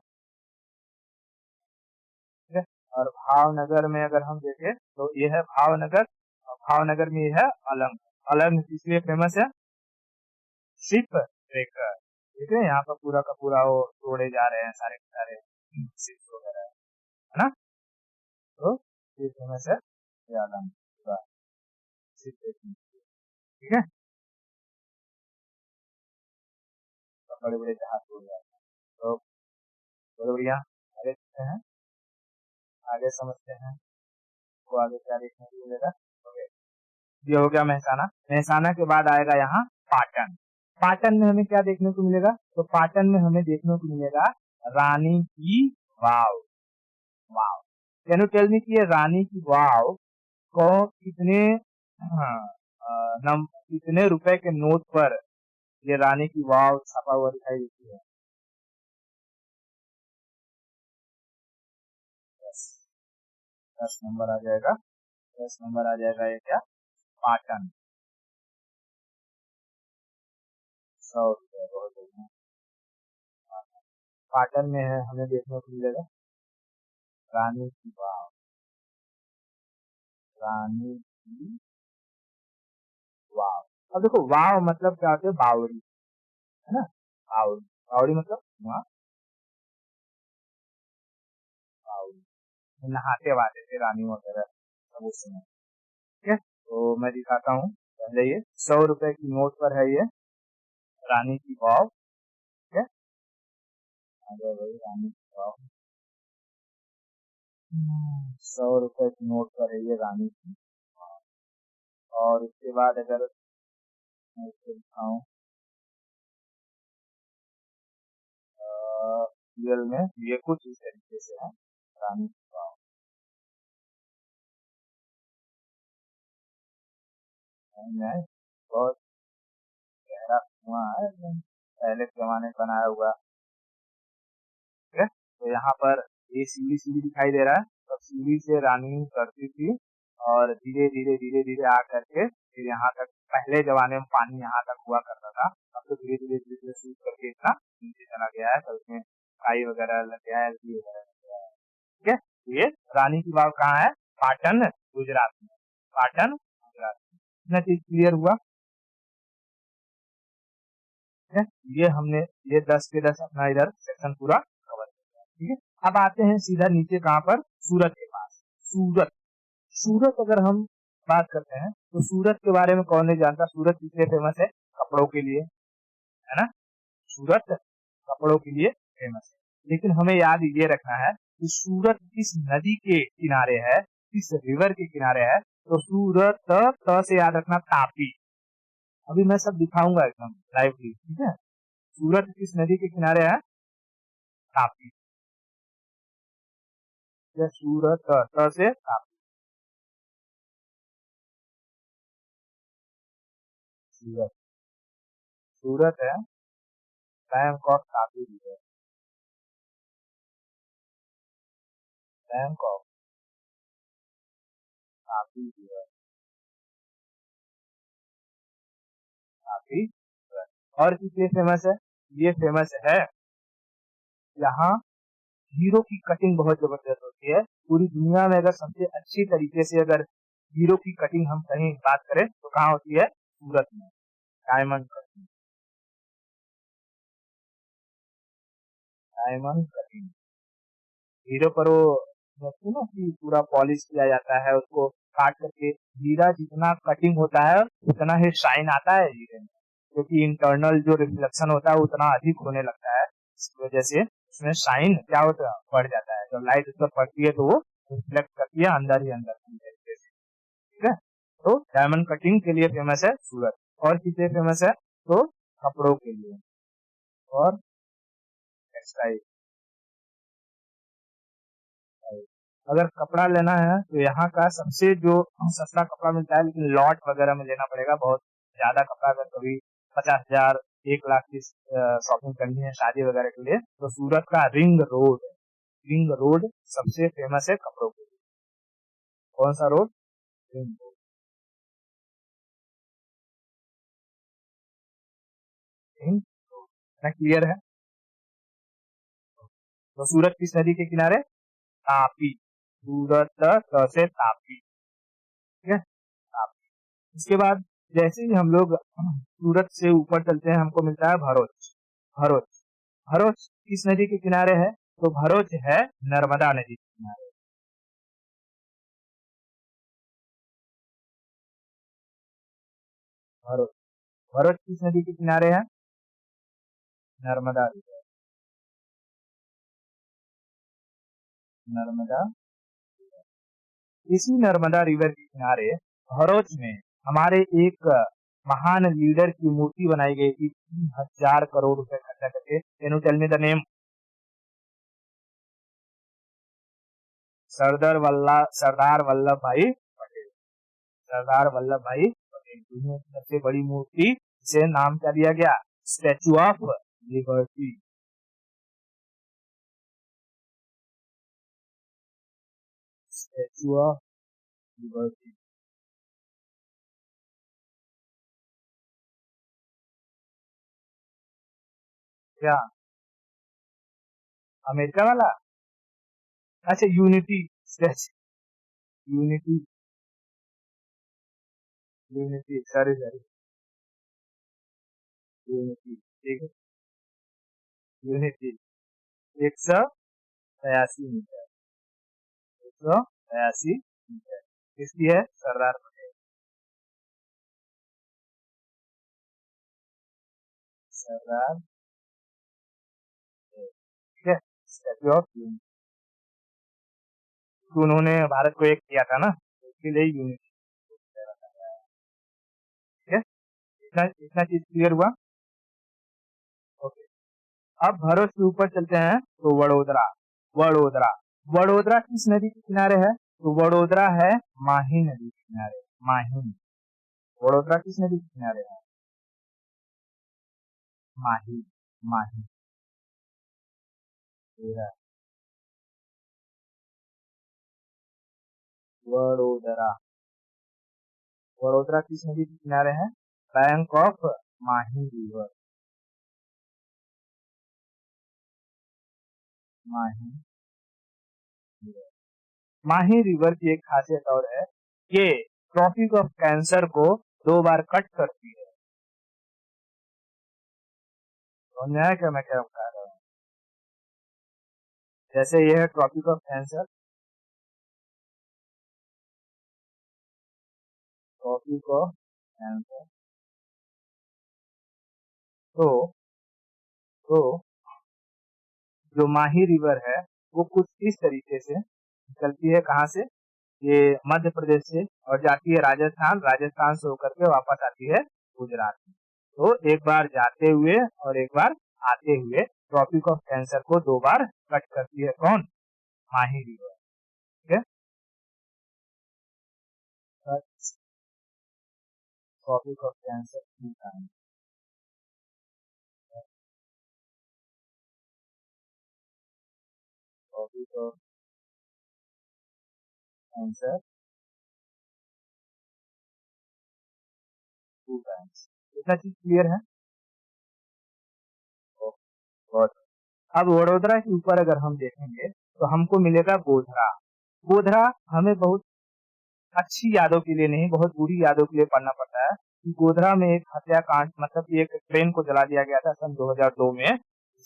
S1: ठीक है। और भावनगर में अगर हम देखें तो ये है भावनगर, और भावनगर में ये है अलंग। अलंग इसलिए फेमस है, शिप ब्रेकर, ठीक है। यहाँ पर पूरा का पूरा वो तोड़े जा रहे हैं सारे के सारे शिप्स वगैरह, है ना। तो ये फेमस है ये अलंग पूरा शिप ब्रेकिंग, ठीक है। तो बड़े बड़े जहाज तोड़ जाते हैं। तो बड़े बढ़िया, आगे चलते हैं, आगे समझते हैं तो आगे क्या देखने को मिलेगा। ओके, ये हो गया मेहसाना। मेहसाना के बाद आएगा यहाँ पाटन। पाटन में हमें क्या देखने को मिलेगा, तो पाटन में हमें देखने को मिलेगा रानी की वाव, वाव। कैन यू टेल मी कि ये रानी की वाव को कितने, हाँ, कितने रुपए के नोट पर ये रानी की वाव छपा हुआ दिखाई देती है। 10, 10 नंबर आ जाएगा, 10 नंबर आ जाएगा ये क्या, पाटन, 100 रुपए, बहुत बढ़िया। पाटन में है हमें देखने को मिलेगा रानी की वाव, रानी की वाव। अब देखो वाव मतलब क्या होता है, बावड़ी, है ना, बावड़ी, बावड़ी मतलब वहाँ बावड़ी, नहाते वाते थे रानी वगैरह सब उस समय। ठीक है, तो मैं दिखाता हूँ पहले। ये 100 रुपए की नोट पर है, ये रानी की वाव। ठीक है, आ गया भाई रानी की वाव। 100 रुपए की नोट पर है ये रानी की वाव। और उसके बाद अगर मैं इसको दिखाऊं रियल में, ये कुछ इस तरीके से है रानी की वाव। में बहुत गहरा कुआं है एकदम, पहले के जमाने में बनाया हुआ। ठीक है, तो यहाँ पर ये सीढ़ी सीढ़ी दिखाई दे रहा है, तो सीढ़ी से रानी करती थी और धीरे धीरे धीरे धीरे आ करके फिर यहाँ तक, पहले जमाने में पानी यहाँ तक हुआ करता था। अब तो धीरे धीरे धीरे धीरे सूख करके इतना नीचे चला गया है, तो उसमें काई वगैरह लग गया है, एलगी वगैरह लग गया है। ठीक है, ये रानी की बाव कहाँ है? पाटन गुजरात में। पाटन गुजरात में। इतना चीज क्लियर हुआ? ठीक है, ये हमने ये 10 के 10 अपना इधर सेक्शन पूरा कवर किया। ठीक है, अब आते हैं सीधा नीचे कहाँ पर? सूरत के पास। सूरत, सूरत अगर हम बात करते हैं तो सूरत के बारे में कौन नहीं जानता? सूरत किसलिए फेमस है? कपड़ों के लिए, है ना? सूरत कपड़ों के लिए फेमस है। लेकिन हमें याद ये रखना है कि सूरत किस नदी के किनारे है, किस रिवर के किनारे है। तो सूरत त से याद रखना, तापी। अभी मैं सब दिखाऊंगा एकदम लाइवली। ठीक है, सूरत किस नदी के किनारे है? तापी। या सूरत त से तापी। सूरत, सूरत है Bangkok Tapi river. Bangkok Tapi river, Tapi river. और किसलिए फेमस है? ये फेमस है, यहाँ हीरो की कटिंग बहुत जबरदस्त होती है। पूरी दुनिया में अगर सबसे अच्छी तरीके से अगर हीरो की कटिंग हम कहीं बात करें तो कहाँ होती है? सूरत में। Diamond cutting, diamond cutting. Hero पर वो होती है ना कि पूरा पॉलिश किया जाता है, उसको काट करके हीरा जितना कटिंग होता है उतना ही शाइन आता है हीरे में, क्योंकि इंटरनल जो रिफ्लेक्शन होता है उतना अधिक होने लगता है। इसकी वजह से उसमें शाइन क्या होता है? बढ़ जाता है। जब लाइट उस पर पड़ती है तो वो रिफ्लेक्ट करती है अंदर ही अंदर पूरी तरीके से। ठीक है, तो डायमंड कटिंग के लिए फेमस है सूरत। और किस लिए फेमस है? तो कपड़ों के लिए और टेक्सटाइल। अगर कपड़ा लेना है तो यहाँ का सबसे जो सस्ता कपड़ा मिलता है, लेकिन लॉट वगैरह में लेना पड़ेगा। बहुत ज्यादा कपड़ा अगर कभी 50,000 1 लाख की शॉपिंग करनी है शादी वगैरह के लिए, तो सूरत का रिंग रोड, रिंग रोड सबसे फेमस है कपड़ों के लिए। कौन सा road? Ring road. Ring road, क्या क्लियर है? तो सूरत किस नदी के किनारे? तापी। सूरत से तापी। ठीक है, तापी। इसके बाद जैसे ही हम लोग सूरत से ऊपर चलते हैं हमको मिलता है भरूच। भरूच, भरूच किस नदी के किनारे है? तो भरूच है नर्मदा नदी के किनारे। भरूच, भरूच किस नदी के किनारे है? नर्मदा रिवर। नर्मदा, इसी नर्मदा रिवर के किनारे भरूच में हमारे एक महान लीडर की मूर्ति बनाई गई थी, 3,000 करोड़ रुपए खर्चा करके। Can you tell me the name? Sardar Vallabh Bhai Patel. सरदार वल्लभ भाई पटेल, दुनिया की सबसे बड़ी मूर्ति, जिसे नाम क्या दिया गया? Statue of liberty. Statue of liberty. क्या? अमेरिका वाला? अच्छा, unity statue. Unity, unity, sorry sorry, unity. ठीक है, यूनिटी 183 मीटर। मीटर। इसलिए है सरदार पटेल। सरदार पटेल, ठीक है। स्टैच्यू ऑफ यूनिटी, उन्होंने भारत को एक किया था ना, उसके लिए यूनिटी, ठीक है। इतना इतना चीज क्लियर हुआ। ओके, अब भरूच के ऊपर चलते हैं तो वडोदरा। वडोदरा, वडोदरा किस नदी के किनारे है? तो वडोदरा है माही नदी के किनारे। माही, वडोदरा किस नदी के किनारे है? माही, माही, वडोदरा, वडोदरा किस नदी के किनारे है? Bank of Mahi river. Mahi river, Mahi river की एक खासियत और है, ये ट्रॉपिक ऑफ कैंसर को 2 बार कट करती है। समझ में आया क्या मैं क्या बता रहा हूँ? जैसे ये है tropic of cancer, tropic of cancer, तो तो जो माही रिवर है वो कुछ इस तरीके से निकलती है। कहाँ से? ये मध्य प्रदेश से, और जाती है राजस्थान, राजस्थान से होकर के वापस आती है गुजरात में। तो एक बार जाते हुए और एक बार आते हुए ट्रॉपिक ऑफ कैंसर को 2 बार कट करती है। कौन? माही रिवर, ठीक है। Tropic of cancer, tropic of cancer 2 times. इतना चीज क्लियर है? बहुत। अब वडोदरा के ऊपर अगर हम देखेंगे तो हमको मिलेगा गोधरा। गोधरा हमें बहुत अच्छी यादों के लिए नहीं, बहुत बुरी यादों के लिए पढ़ना पड़ता है कि गोधरा में एक हत्याकांड, मतलब कि एक ट्रेन को जला दिया गया था सन 2002 में,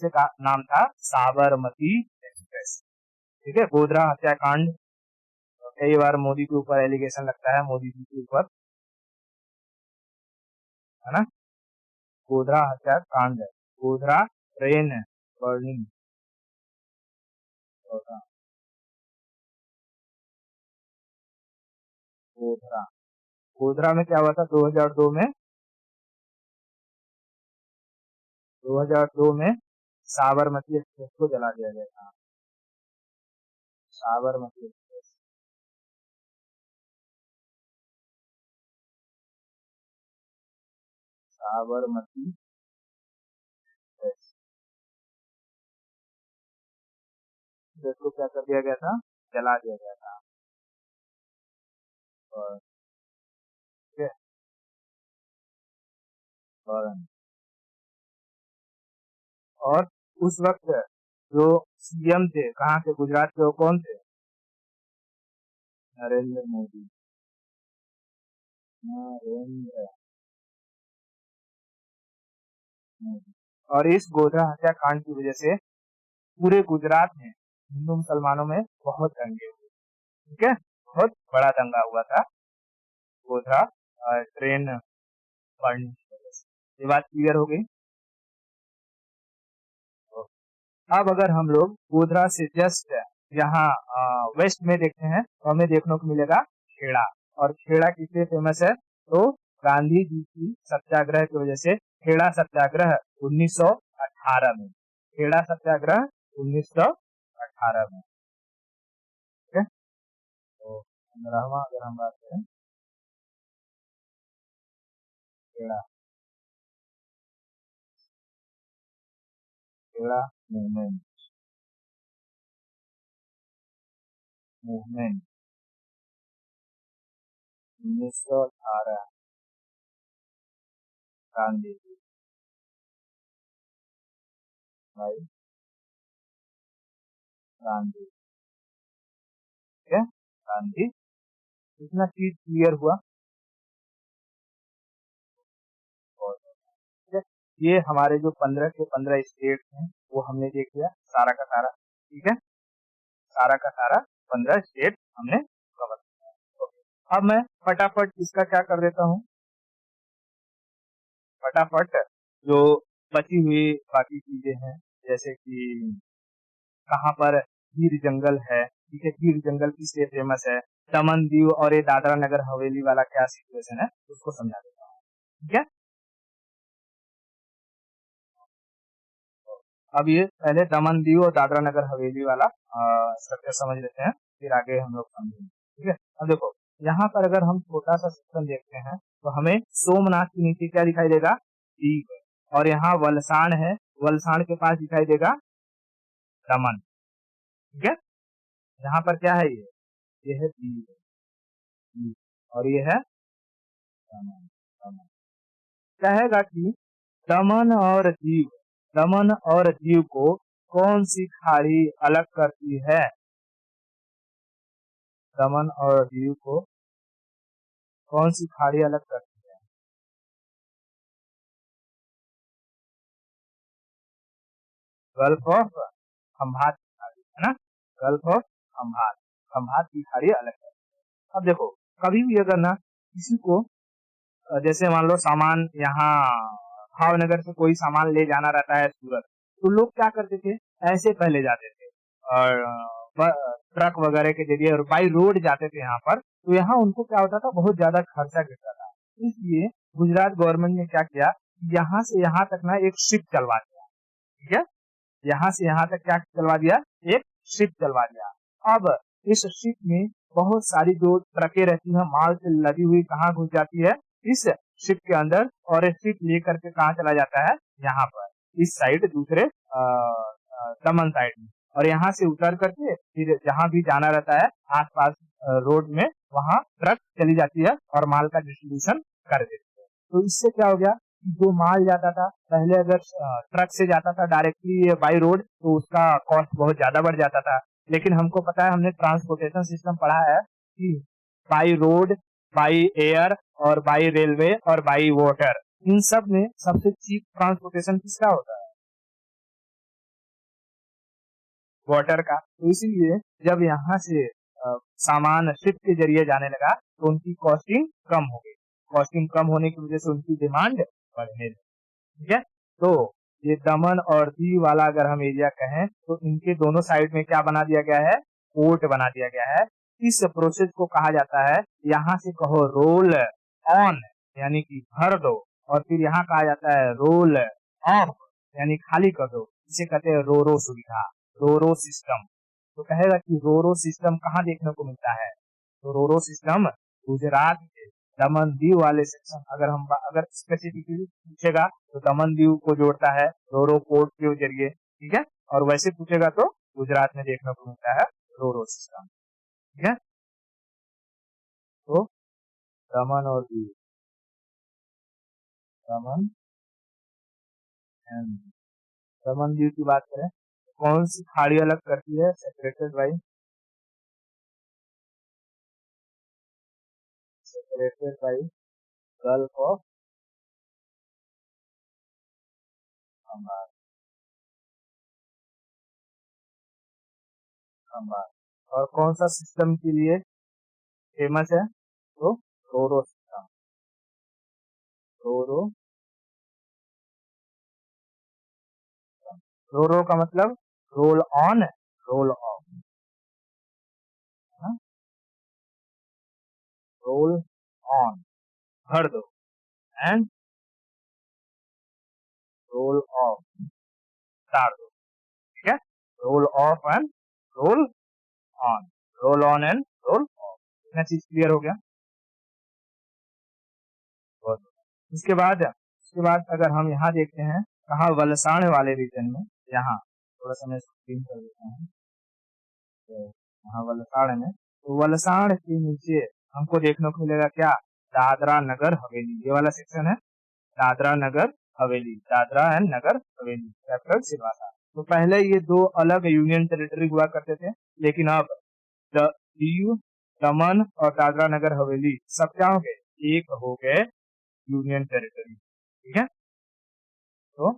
S1: जिसका नाम था साबरमती एक्सप्रेस, ठीक है। गोधरा हत्याकांड, कई बार मोदी के ऊपर एलिगेशन लगता है, मोदी जी के ऊपर, है ना। गोधरा हत्याकांड, गोधरा ट्रेन बर्निंग, गोधरा, गोधरा में क्या हुआ था 2002 में? 2002 में साबरमती एक्सप्रेस को जला दिया गया था। साबरमती एक्सप्रेस, साबरमती एक्सप्रेस, को क्या कर दिया गया था? जला दिया गया था। और ठीक है, और उस वक्त जो सीएम थे कहाँ के? गुजरात के, वो कौन थे? नरेंद्र मोदी। नरेंद्र मोदी। और इस गोधरा हत्याकांड की वजह से पूरे गुजरात में हिंदू मुसलमानों में बहुत दंगे हुए, ठीक है। बहुत बड़ा दंगा हुआ था गोधरा ट्रेन बर्निंग की वजह से। ये बात क्लियर हो गई। अब अगर हम लोग गोधरा से जस्ट यहाँ वेस्ट में देखते हैं तो हमें देखने को मिलेगा खेड़ा। और खेड़ा किसलिए फेमस है? तो गांधी जी की सत्याग्रह की वजह से। खेड़ा सत्याग्रह 1918 में, खेड़ा सत्याग्रह 1918 में, ठीक है। तो 15वां अगर हम बात करें, खेड़ा, खेड़ा मूवमेंट, मूवमेंट 1918, गांधी जी, भाई गांधी, ठीक है, गांधी। इतना चीज क्लियर हुआ। और ठीक है, ये हमारे जो 15 के 15 स्टेट हैं वो हमने देख लिया सारा का सारा, ठीक है, सारा का सारा 15 स्टेट हमने कवर किया है। ओके, अब मैं फटाफट इसका क्या कर देता हूँ, फटाफट जो बची हुई बाकी चीजें हैं, जैसे कि कहाँ पर गिर जंगल है, ठीक है, गिर जंगल किस लिए फेमस है, दमन दीव और ये दादरा नगर हवेली वाला क्या सिचुएशन है, उसको समझा देता हूँ। ठीक है, अब ये पहले दमन दीव और दादरा नगर हवेली वाला स्ट्रक्चर समझ लेते हैं, फिर आगे हम लोग समझेंगे। ठीक है, अब देखो यहाँ पर अगर हम छोटा सा सिस्टम देखते हैं तो हमें सोमनाथ के नीचे क्या दिखाई देगा, दीव, और यहाँ वलसाड़ है, वलसाड़ के पास दिखाई देगा दमन। ठीक है, यहाँ पर क्या है, ये है दीव, दीव, और ये है दमन। दमन कहेगा कि दमन और दीव, दमन और दीव को कौन सी खाड़ी अलग करती है, दमन और दीव को कौन सी खाड़ी अलग करती है, गल्फ ऑफ खंभात की खाड़ी है ना, गल्फ ऑफ खंभात, खंभात की खाड़ी अलग करती है। अब देखो कभी भी अगर ना किसी को जैसे मान लो सामान यहाँ भावनगर से कोई सामान ले जाना रहता है सूरत, तो लोग क्या करते थे, ऐसे पहले जाते थे और ट्रक वगैरह के जरिए और बाई रोड जाते थे यहाँ पर, तो यहाँ उनको क्या होता था, बहुत ज्यादा खर्चा गिरता था। इसलिए गुजरात गवर्नमेंट ने क्या किया, यहाँ से यहाँ तक ना एक शिप चलवा दिया। ठीक है, यहाँ से यहाँ तक क्या चलवा दिया, एक शिप चलवा दिया। अब इस शिप में बहुत सारी जो ट्रकें रहती है माल से लदी हुई कहाँ घुस जाती है, इस शिप के अंदर, और ये शिप लेकर के कहाँ चला जाता है, यहाँ पर इस साइड दूसरे दमन साइड में, और यहाँ से उतर करके फिर जहाँ भी जाना रहता है आसपास रोड में, वहाँ ट्रक चली जाती है और माल का डिस्ट्रीब्यूशन कर देती है। तो इससे क्या हो गया, जो माल जाता था पहले अगर ट्रक से जाता था डायरेक्टली बाई रोड, तो उसका कॉस्ट बहुत ज्यादा बढ़ जाता था। लेकिन हमको पता है, हमने ट्रांसपोर्टेशन सिस्टम पढ़ा है कि बाई रोड, बाई एयर और बाई रेलवे और बाई वाटर, इन सब में सबसे चीप ट्रांसपोर्टेशन किसका होता है, वाटर का। तो इसीलिए जब यहाँ से सामान शिप के जरिए जाने लगा तो उनकी कॉस्टिंग कम हो गई, कॉस्टिंग कम होने की वजह से उनकी डिमांड बढ़ने लगी। ठीक है, तो ये दमन और दीव वाला अगर हम एरिया कहें तो इनके दोनों साइड में क्या बना दिया गया है, पोर्ट बना दिया गया है। इस प्रोसेस को कहा जाता है, यहाँ से कहो रोल ऑन, यानी कि भर दो, और फिर यहाँ कहा जाता है रोल ऑफ, यानी खाली कर दो, इसे कहते हैं रोरो सुविधा, रोरो सिस्टम। तो कहेगा कि रोरो सिस्टम कहाँ देखने को मिलता है, तो रोरो सिस्टम गुजरात के दमन दीव वाले सेक्शन, अगर स्पेसिफिकली पूछेगा तो दमन दीव को जोड़ता है रोरो पोर्ट के जरिए। ठीक है, और वैसे पूछेगा तो गुजरात में देखने को मिलता है रोरो सिस्टम। ठीक है, तो दमन और दीव, दमन एंड दमन दीव की बात करें, कौन सी खाड़ी अलग करती है, separated by gulf of Khambhat, Khambhat. और कौन सा सिस्टम के लिए फेमस है, तो रोरो सिस्टम, रोरो, रोरो का मतलब roll on, roll off, roll on भर दो, एंड रोल ऑफ उतार दो। ठीक है, roll off and roll on, roll on and roll off, इतना चीज क्लियर हो गया। बहुत बढ़िया। उसके बाद अगर हम यहाँ देखते हैं, कहा वलसाड़ वाले रीजन में, यहाँ थोड़ा सा मैं स्क्रीन कर देता हूँ, तो यहाँ वलसाड़ में, तो वलसाड़ के नीचे हमको देखने को मिलेगा क्या, दादरा नगर हवेली, ये वाला सेक्शन है दादरा नगर हवेली, दादरा एंड नगर हवेली, कैपिटल सिलवासा। तो पहले ये दो अलग यूनियन टेरिटरी हुआ करते थे, लेकिन अब दीव, दमन और दादरा नगर हवेली सब क्या हो गए, एक हो गए यूनियन टेरिटरी। ठीक है, तो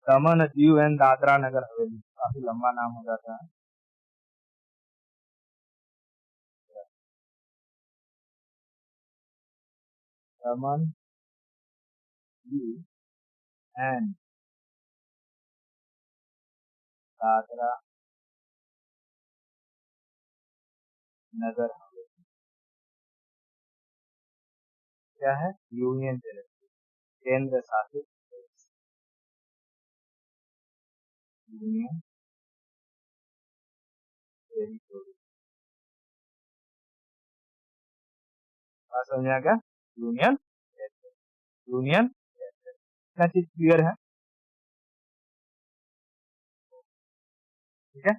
S1: दमन दीव एंड दादरा नगर हवेली, काफी लंबा नाम हो जाता है। दमन, दीव एंड दादरा नगर हवेली क्या है? यूनियन टेरिटरी, केंद्र शासित प्रदेश, यूनियन टेरिटोरी। बात समझ में आ गया? Union territory, union territory. क्या चीज क्लियर है? ठीक है।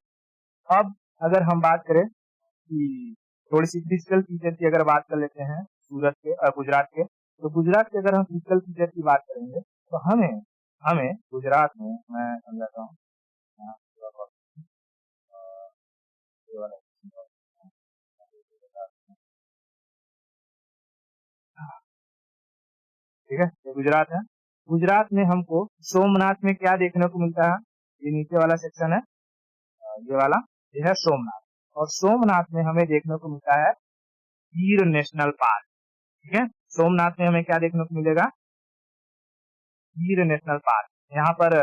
S1: अब अगर हम बात करें कि थोड़ी सी फिजिकल फीचर की अगर बात कर लेते हैं सूरत के गुजरात के, तो गुजरात के अगर हम फिजिकल फीचर की बात करेंगे तो हमें हमें गुजरात में, मैं समझाता हूँ यहाँ थोड़ा बहुत, ये वाला ठीक है, ये गुजरात है। गुजरात में हमको सोमनाथ में क्या देखने को मिलता है? ये नीचे वाला सेक्शन है, ये वाला, ये है सोमनाथ। और सोमनाथ में हमें देखने को मिलता है गिर नेशनल पार्क। ठीक है, सोमनाथ में हमें क्या देखने को मिलेगा? गिर नेशनल पार्क। यहाँ पर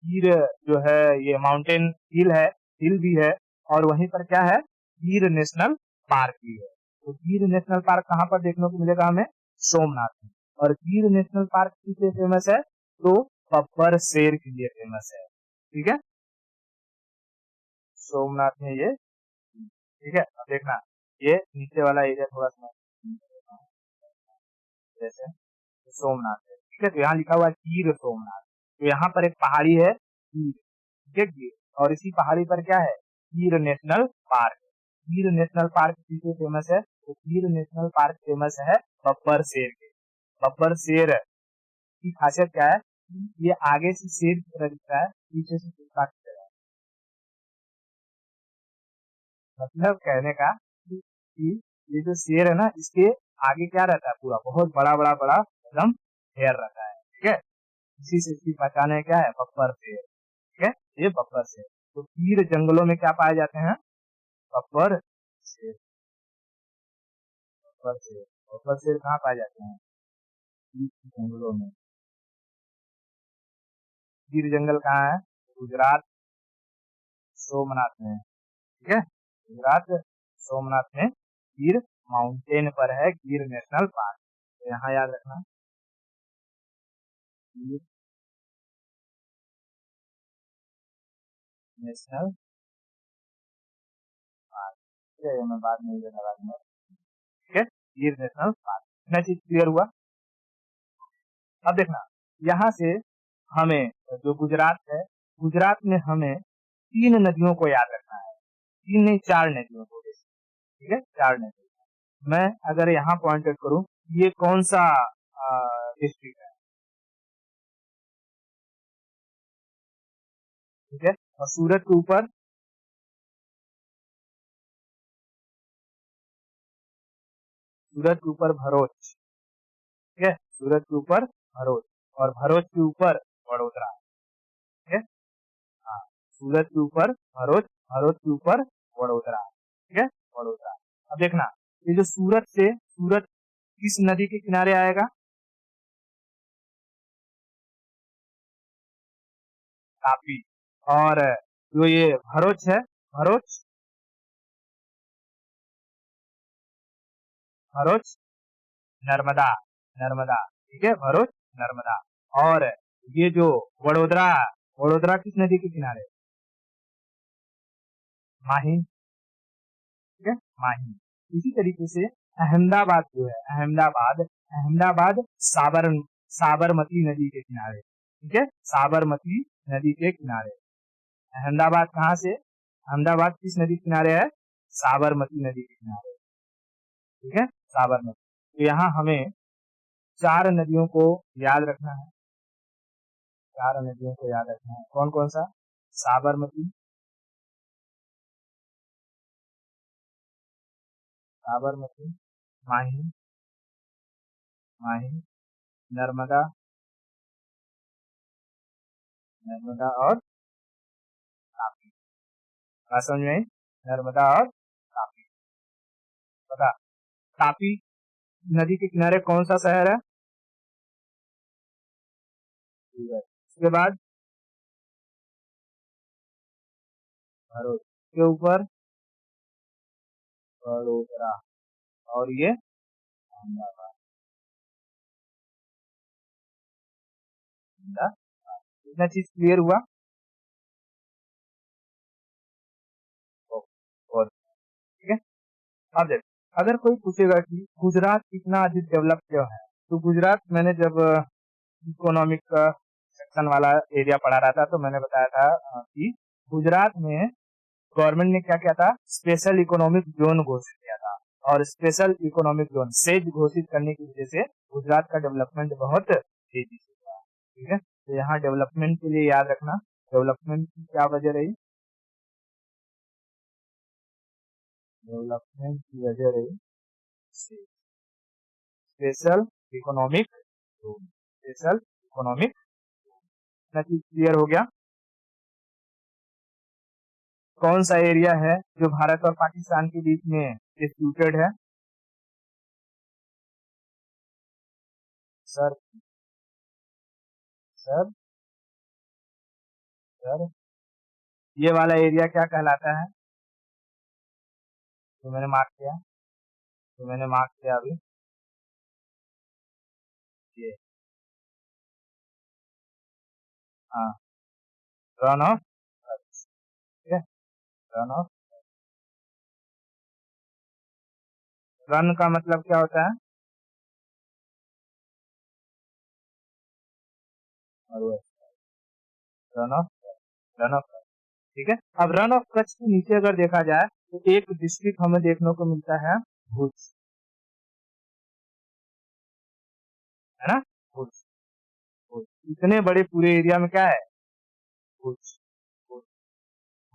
S1: गिर जो है ये माउंटेन हिल है, हिल भी है, और वहीं पर क्या है? गिर नेशनल पार्क भी है। तो गिर नेशनल पार्क कहाँ पर देखने को मिलेगा हमें? सोमनाथ में। और गिर नेशनल पार्क किस लिए फेमस है? तो बब्बर शेर के लिए फेमस है। ठीक है, सोमनाथ में ये, ठीक है। अब देखना, ये नीचे वाला एरिया थोड़ा सा जैसे सोमनाथ है, ठीक है। तो यहाँ लिखा हुआ है गिर सोमनाथ। तो यहाँ पर एक पहाड़ी है गिर, ठीक है, गिर, और इसी पहाड़ी पर क्या है? गिर नेशनल पार्क। गिर नेशनल पार्क किससे फेमस है? तो गिर नेशनल पार्क फेमस है बब्बर शेर के। बब्बर शेर की खासियत क्या है? ये आगे से शेर की तरह दिखता है, पीछे से चीता की तरह। मतलब कहने का कि ये जो शेर है ना, इसके आगे क्या रहता है? पूरा बहुत बड़ा बड़ा बड़ा एकदम हेयर रहता है, ठीक है। इसी से इसकी पहचान है क्या है? बब्बर शेर, ठीक है, ये बब्बर शेर। तो गिर जंगलों में क्या पाए जाते हैं? बब्बर शेर। बब्बर शेर, बब्बर शेर कहाँ पाए जाते हैं? गिर जंगलों में। गिर जंगल कहाँ है? गुजरात सोमनाथ में, ठीक है, गुजरात सोमनाथ में गिर माउंटेन पर है गिर नेशनल पार्क। तो यहाँ याद रखना, गिर नेशनल पार्क, ठीक है, ये मैं बाद में ये लगा दूंगा, ठीक है, गिर नेशनल पार्क। इतना चीज क्लियर हुआ। अब देखना, यहाँ से हमें जो गुजरात है, गुजरात में हमें 3 नदियों को याद रखना है। 3 नहीं, 4 नदियों को, ठीक है, 4 नदियों। मैं अगर यहाँ पॉइंट आउट करूँ, ये कौन सा डिस्ट्रिक्ट है? ठीक है, और सूरत के ऊपर, सूरत के ऊपर भरूच, ठीक है, सूरत के ऊपर भरूच, और भरूच के ऊपर वडोदरा, ठीक है। हाँ, सूरत के ऊपर भरूच, भरूच के ऊपर वडोदरा, ठीक है, वडोदरा। अब देखना, ये जो सूरत से, सूरत किस नदी के किनारे आएगा? तापी। और जो ये भरूच है, भरूच, भरूच नर्मदा, नर्मदा, ठीक है, भरूच नर्मदा। और ये जो वडोदरा, वडोदरा किस नदी के किनारे? माही, ठीक है, माही। इसी तरीके से अहमदाबाद जो है, अहमदाबाद, अहमदाबाद साबरमती नदी के किनारे, ठीक है, साबरमती नदी के किनारे। अहमदाबाद कहाँ से? अहमदाबाद किस नदी के किनारे है? साबरमती नदी के किनारे, ठीक है, साबरमती। तो यहाँ हमें 4 नदियों को याद रखना है, 4 नदियों को याद रखना है। कौन कौन सा? साबरमती, साबरमती, माही, माही, नर्मदा, नर्मदा और तापी। बात समझ में आई? नर्मदा और तापी। बता, तापी नदी के किनारे कौन सा शहर है? सूरत। उसके बाद भरूच के ऊपर वडोदरा, और ये अहमदाबाद। अहमदाबाद। इतना चीज क्लियर हुआ? और ठीक है। अब देख, अगर कोई पूछेगा कि गुजरात कितना अधिक डेवलप क्यों है, तो गुजरात, मैंने जब इकोनॉमिक का सेक्शन वाला एरिया पढ़ा रहा था तो मैंने बताया था कि गुजरात में गवर्नमेंट ने क्या किया था, स्पेशल इकोनॉमिक जोन घोषित किया था, और स्पेशल इकोनॉमिक जोन सेज घोषित करने की वजह से गुजरात का डेवलपमेंट बहुत तेजी से हुआ। ठीक है, तो यहाँ डेवलपमेंट के लिए याद रखना, डेवलपमेंट की क्या वजह रही? डेवलपमेंट की वजह रही special economic zone. Special economic, इतना चीज क्लियर हो गया? कौन सा एरिया है जो भारत और पाकिस्तान के बीच में डिस्प्यूटेड है? सर सर सर, ये वाला एरिया क्या कहलाता है? तो मैंने मार्क किया, अभी ये, हाँ, रन ऑफ, ठीक है, रन ऑफ। रन का मतलब क्या होता है? रन ऑफ, रन ऑफ, ठीक है। अब रन ऑफ कच्छ के नीचे अगर देखा जाए तो एक डिस्ट्रिक्ट हमें देखने को मिलता है, भुज, है ना, भुज। भुज इतने बड़े पूरे एरिया में क्या है? भुज। भुज।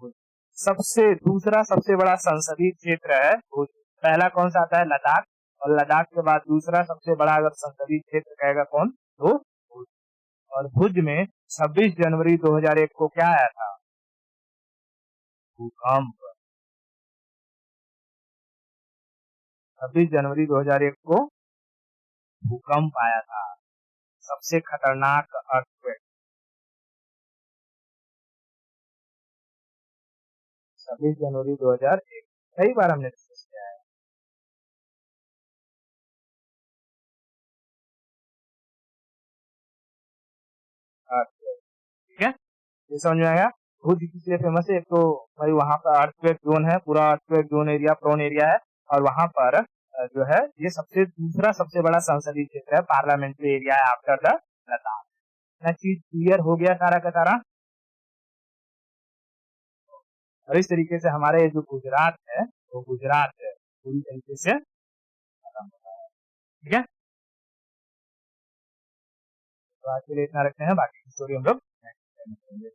S1: भुज। सबसे दूसरा सबसे बड़ा संसदीय क्षेत्र है भुज। पहला कौन सा आता है? लद्दाख, और लद्दाख के बाद दूसरा सबसे बड़ा अगर संसदीय क्षेत्र कहेगा कौन, तो भुज। और भुज में 26 जनवरी 2001 को क्या आया था? भूकंप। 26 जनवरी 2001 को भूकंप आया था, सबसे खतरनाक अर्थक्वेक। 26 जनवरी 2001, कई बार हमने डिस्कस किया है। अर्थक्वेक, ठीक है, ये समझ में आया? भुज किस लिए फेमस है? एक तो भाई वहां का अर्थक्वेक जोन है, पूरा earthquake zone area, prone area है, और वहां पर जो है ये सबसे दूसरा सबसे बड़ा संसदीय क्षेत्र है, पार्लियामेंट्री एरिया है आफ्टर द लद्दाख। ना चीज क्लियर हो गया सारा का सारा? और इस तरीके से हमारे जो गुजरात है, वो गुजरात है पूरी तरीके से खत्म होता है। ठीक है, तो आज के लिए इतना रखते हैं, बाकी की स्टोरी हम लोग नेक्स्ट टाइम करेंगे।